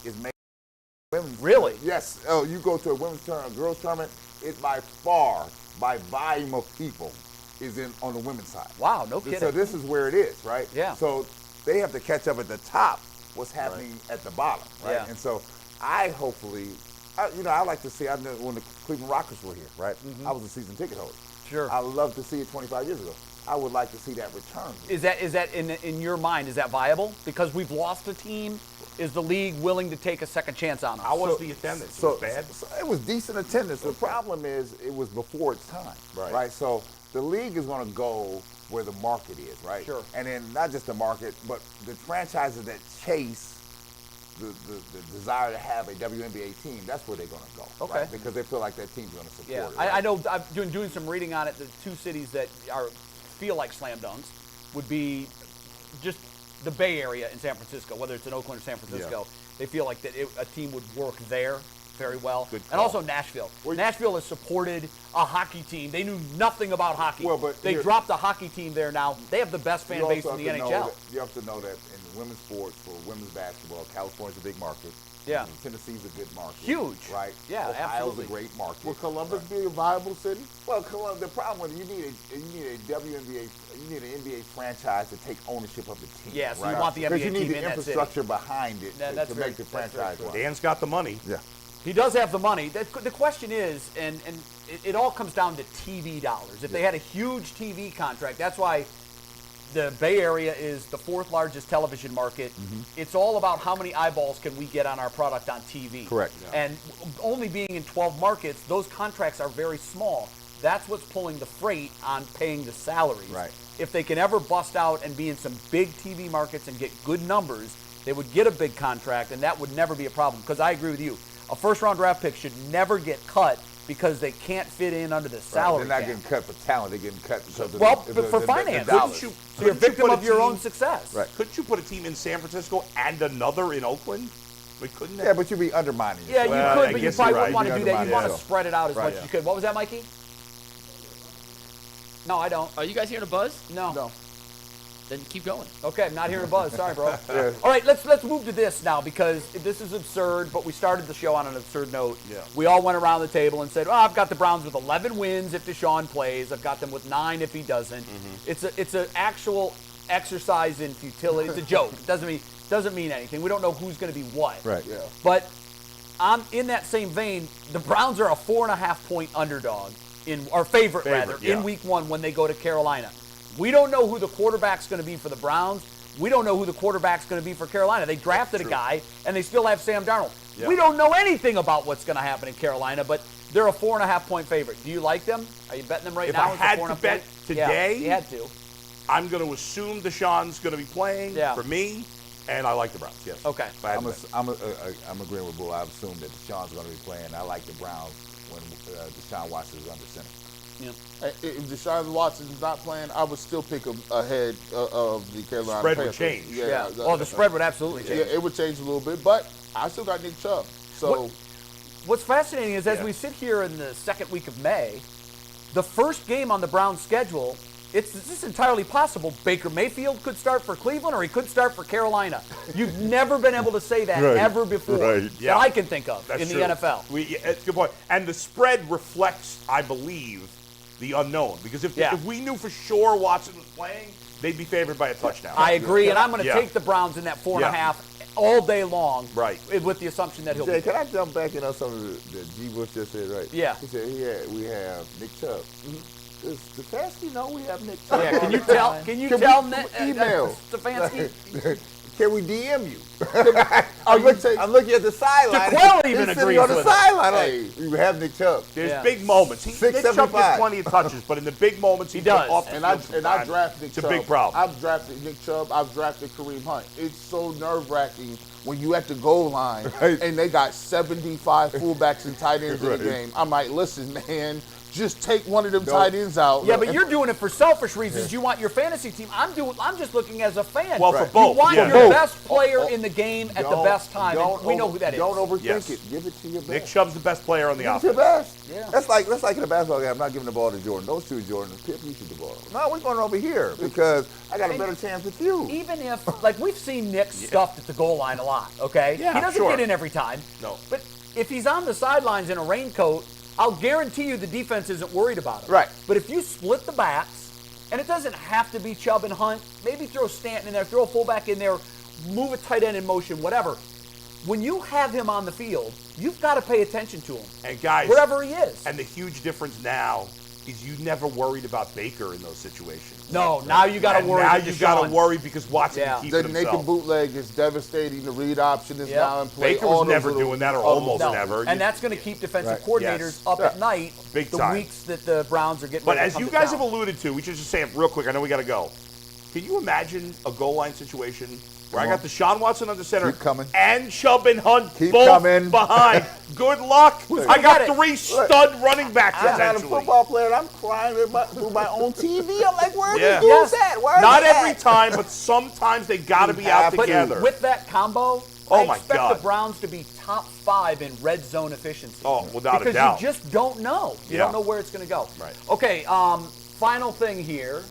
women's. Really? Yes. Oh, you go to a women's tournament, a girls tournament, it by far, by volume of people, is on the women's side. Wow, no kidding. So this is where it is, right? Yeah. So they have to catch up at the top what's happening at the bottom, right? Yeah. And so I like to see, I know when the Cleveland Rockets were here, right? Mm-hmm. I was a season ticket holder. Sure. I love to see it 25 years ago. I would like to see that return. Is that in your mind, is that viable? Because we've lost a team. Is the league willing to take a second chance on us? How was the attendance? Was it bad? So it was decent attendance. The problem is it was before its time, right? So the league is going to go where the market is, right? Sure. And then not just the market, but the franchises that chase the desire to have a WNBA team, that's where they're going to go. Okay. Right? Because they feel like that team's going to support it. I know I'm doing some reading on it. The two cities that feel like slam dunks would be just the Bay Area in San Francisco, whether it's in Oakland or San Francisco. They feel like that a team would work there very well. And also Nashville. Nashville has supported a hockey team. They knew nothing about hockey. Well, but they dropped a hockey team there now. They have the best fan base in the NHL. You have to know that in women's sports, for women's basketball, California's a big market. Yeah. Tennessee's a good market. Huge. Right? Yeah, Ohio's absolutely. a great market. Will Columbus be a viable city? Well, the problem with you need a WNBA, you need an NBA franchise to take ownership of the team. Yeah, so right? you want the NBA team you need in the that infrastructure behind it to make the franchise work. Dan's got the money. Yeah. He does have the money. The question is, and it all comes down to TV dollars. If they had a huge TV contract, that's why the Bay Area is the 4th largest television market. It's all about how many eyeballs can we get on our product on TV. Correct. Yeah. And only being in 12 markets, those contracts are very small. That's what's pulling the freight on paying the salaries. Right. If they can ever bust out and be in some big TV markets and get good numbers, they would get a big contract, and that would never be a problem. Because I agree with you. A first-round draft pick should never get cut because they can't fit in under the salary They're not cap. getting cut for talent. They're getting cut because of for finance. dollars. So you're a victim of your own success. Right. Couldn't you put a team in San Francisco and another in Oakland? We couldn't. Yeah, but you'd be undermining Yeah, yourself. you could, but you probably wouldn't want to do that. You'd want to yourself. spread it out as Right, much as you could. What was that, Mikey? No, I don't. Are you guys hearing a buzz? No. Then keep going. Okay, I'm not hearing a buzz. Sorry, bro. All right, let's move to this now because this is absurd, but we started the show on an absurd note. Yeah. We all went around the table and said, oh, I've got the Browns with 11 wins if Deshaun plays. I've got them with 9 if he doesn't. It's an actual exercise in futility. It's a joke. It doesn't mean anything. We don't know who's going to be what. Right. Yeah. But in that same vein, the Browns are a 4.5-point underdog favorite in Week 1 when they go to Carolina. We don't know who the quarterback's going to be for the Browns. We don't know who the quarterback's going to be for Carolina. They drafted a guy, and they still have Sam Darnold. Yeah. We don't know anything about what's going to happen in Carolina, but they're a 4.5-point favorite. Do you like them? Are you betting them right now? If I had to bet today, you had to. I'm going to assume Deshaun's going to be playing for me, and I like the Browns. Yes. Okay. I'm agreeing with Bull. I've assumed that Deshaun's going to be playing. I like the Browns when Deshaun Watson is under center. Yeah. If Deshaun Watson is not playing, I would still pick him ahead of the Carolina Spread Panthers. would change. Yeah. The spread would absolutely change. Yeah, it would change a little bit, but I still got Nick Chubb. So what's fascinating is as we sit here in the second week of May, the first game on the Browns schedule, it's just entirely possible Baker Mayfield could start for Cleveland or he could start for Carolina. You've never been able to say that ever before that I can think of in the NFL. It's a good point. And the spread reflects, I believe, the unknown. Because if we knew for sure Watson was playing, they'd be favored by a touchdown. I agree, and I'm going to take the Browns in that 4.5 all day long, with the assumption that he'll Jay, be. Can I jump back in on something that G. Bush just said, right? Yeah. He said, we have Nick Chubb. Does Stefanski know we have Nick Chubb? Yeah, can you tell email Stefanski? Can we DM you? I'm looking at the sideline. DeQuell even He's agrees on the with sideline. Like, you have Nick Chubb. There's big moments. Nick Chubb gets plenty of touches, but in the big moments he does. Off and I drafted Nick Chubb. It's a big problem. I've drafted Nick Chubb. I've drafted Kareem Hunt. It's so nerve-wracking when you at the goal line and they got 75 fullbacks and tight ends in the game. I'm like, listen, man. Just take one of them tight ends out. Yeah, but you're doing it for selfish reasons. You want your fantasy team. I'm just looking as a fan. Well, for both. You want your best player in the game at the best time. And we know who that is. Don't overthink it. Give it to your best. Nick Chubb's the best player on the offense. Your best. Yeah. That's like in a basketball game. I'm not giving the ball to Jordan. Those two Jordans, Pip, you shoot the ball. No, we're going over here because I got a better chance with you. Even if, like, we've seen Nick stuffed at the goal line a lot, okay? Yeah, he doesn't get in every time. No. But if he's on the sidelines in a raincoat, I'll guarantee you the defense isn't worried about him. Right. But if you split the backs, and it doesn't have to be Chubb and Hunt, maybe throw Stanton in there, throw a fullback in there, move a tight end in motion, whatever. When you have him on the field, you've got to pay attention to him. And guys, wherever he is. And the huge difference now is you never worried about Baker in those situations. No, now you got to worry. Now you got to worry because Watson can keep The it himself. naked bootleg is devastating. The read option is now in play. Baker was never doing that, or almost never. And that's going to keep defensive coordinators up at night Big the time. weeks that the Browns are getting But ready as to come you to guys town. have alluded to, we should just say it real quick. I know we got to go. Can you imagine a goal line situation where I got Deshaun Watson under center and Chubb and Hunt both behind? Good luck. I got 3 stud running backs I'm not a essentially. football player, and I'm crying through my own TV. I'm like, where are Yeah. these dudes at? Where are Not they every at? time, but sometimes they got to be out But together. with that combo, Oh I my expect God. the Browns to be top 5 in red zone efficiency. Oh, without a because doubt. you just don't know. You Yeah. don't know where it's going to go. Right. Okay, final thing here.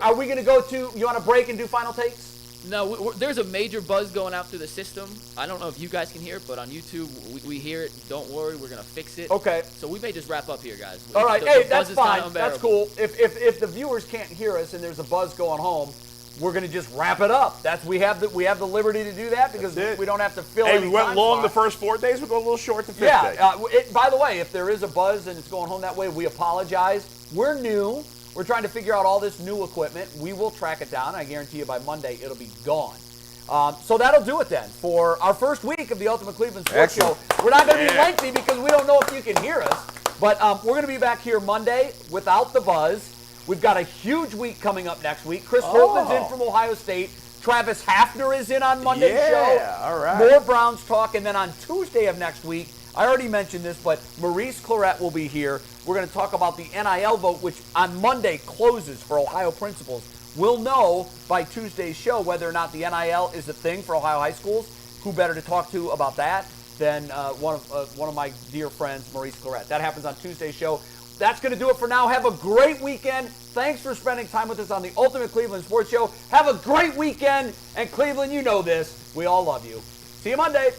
Are we going to go to, you want to break and do final takes? No, there's a major buzz going out through the system. I don't know if you guys can hear it, but on YouTube, we hear it. Don't worry, we're going to fix it. Okay. So we may just wrap up here, guys. All right, The hey, buzz that's is kinda fine. That's unbearable. cool. If the viewers can't hear us and there's a buzz going home, we're going to just wrap it up. We have the liberty to do that because we don't have to fill Hey, any we went time long slot. the first 4 days. We go a little short the 5th day. Yeah. By the way, if there is a buzz and it's going home that way, we apologize. We're new. We're trying to figure out all this new equipment. We will track it down. I guarantee you by Monday it'll be gone. So that'll do it then for our first week of the Ultimate Cleveland Sports Show. We're not going to be lengthy because we don't know if you can hear us. But we're going to be back here Monday without the buzz. We've got a huge week coming up next week. Chris Holtman's in from Ohio State. Travis Hafner is in on Monday's show. All right. More Browns talk. And then on Tuesday of next week, I already mentioned this, but Maurice Clarett will be here. We're going to talk about the NIL vote, which on Monday closes for Ohio principals. We'll know by Tuesday's show whether or not the NIL is a thing for Ohio high schools. Who better to talk to about that than one of my dear friends, Maurice Clarett. That happens on Tuesday's show. That's going to do it for now. Have a great weekend. Thanks for spending time with us on the Ultimate Cleveland Sports Show. Have a great weekend. And Cleveland, you know this. We all love you. See you Monday.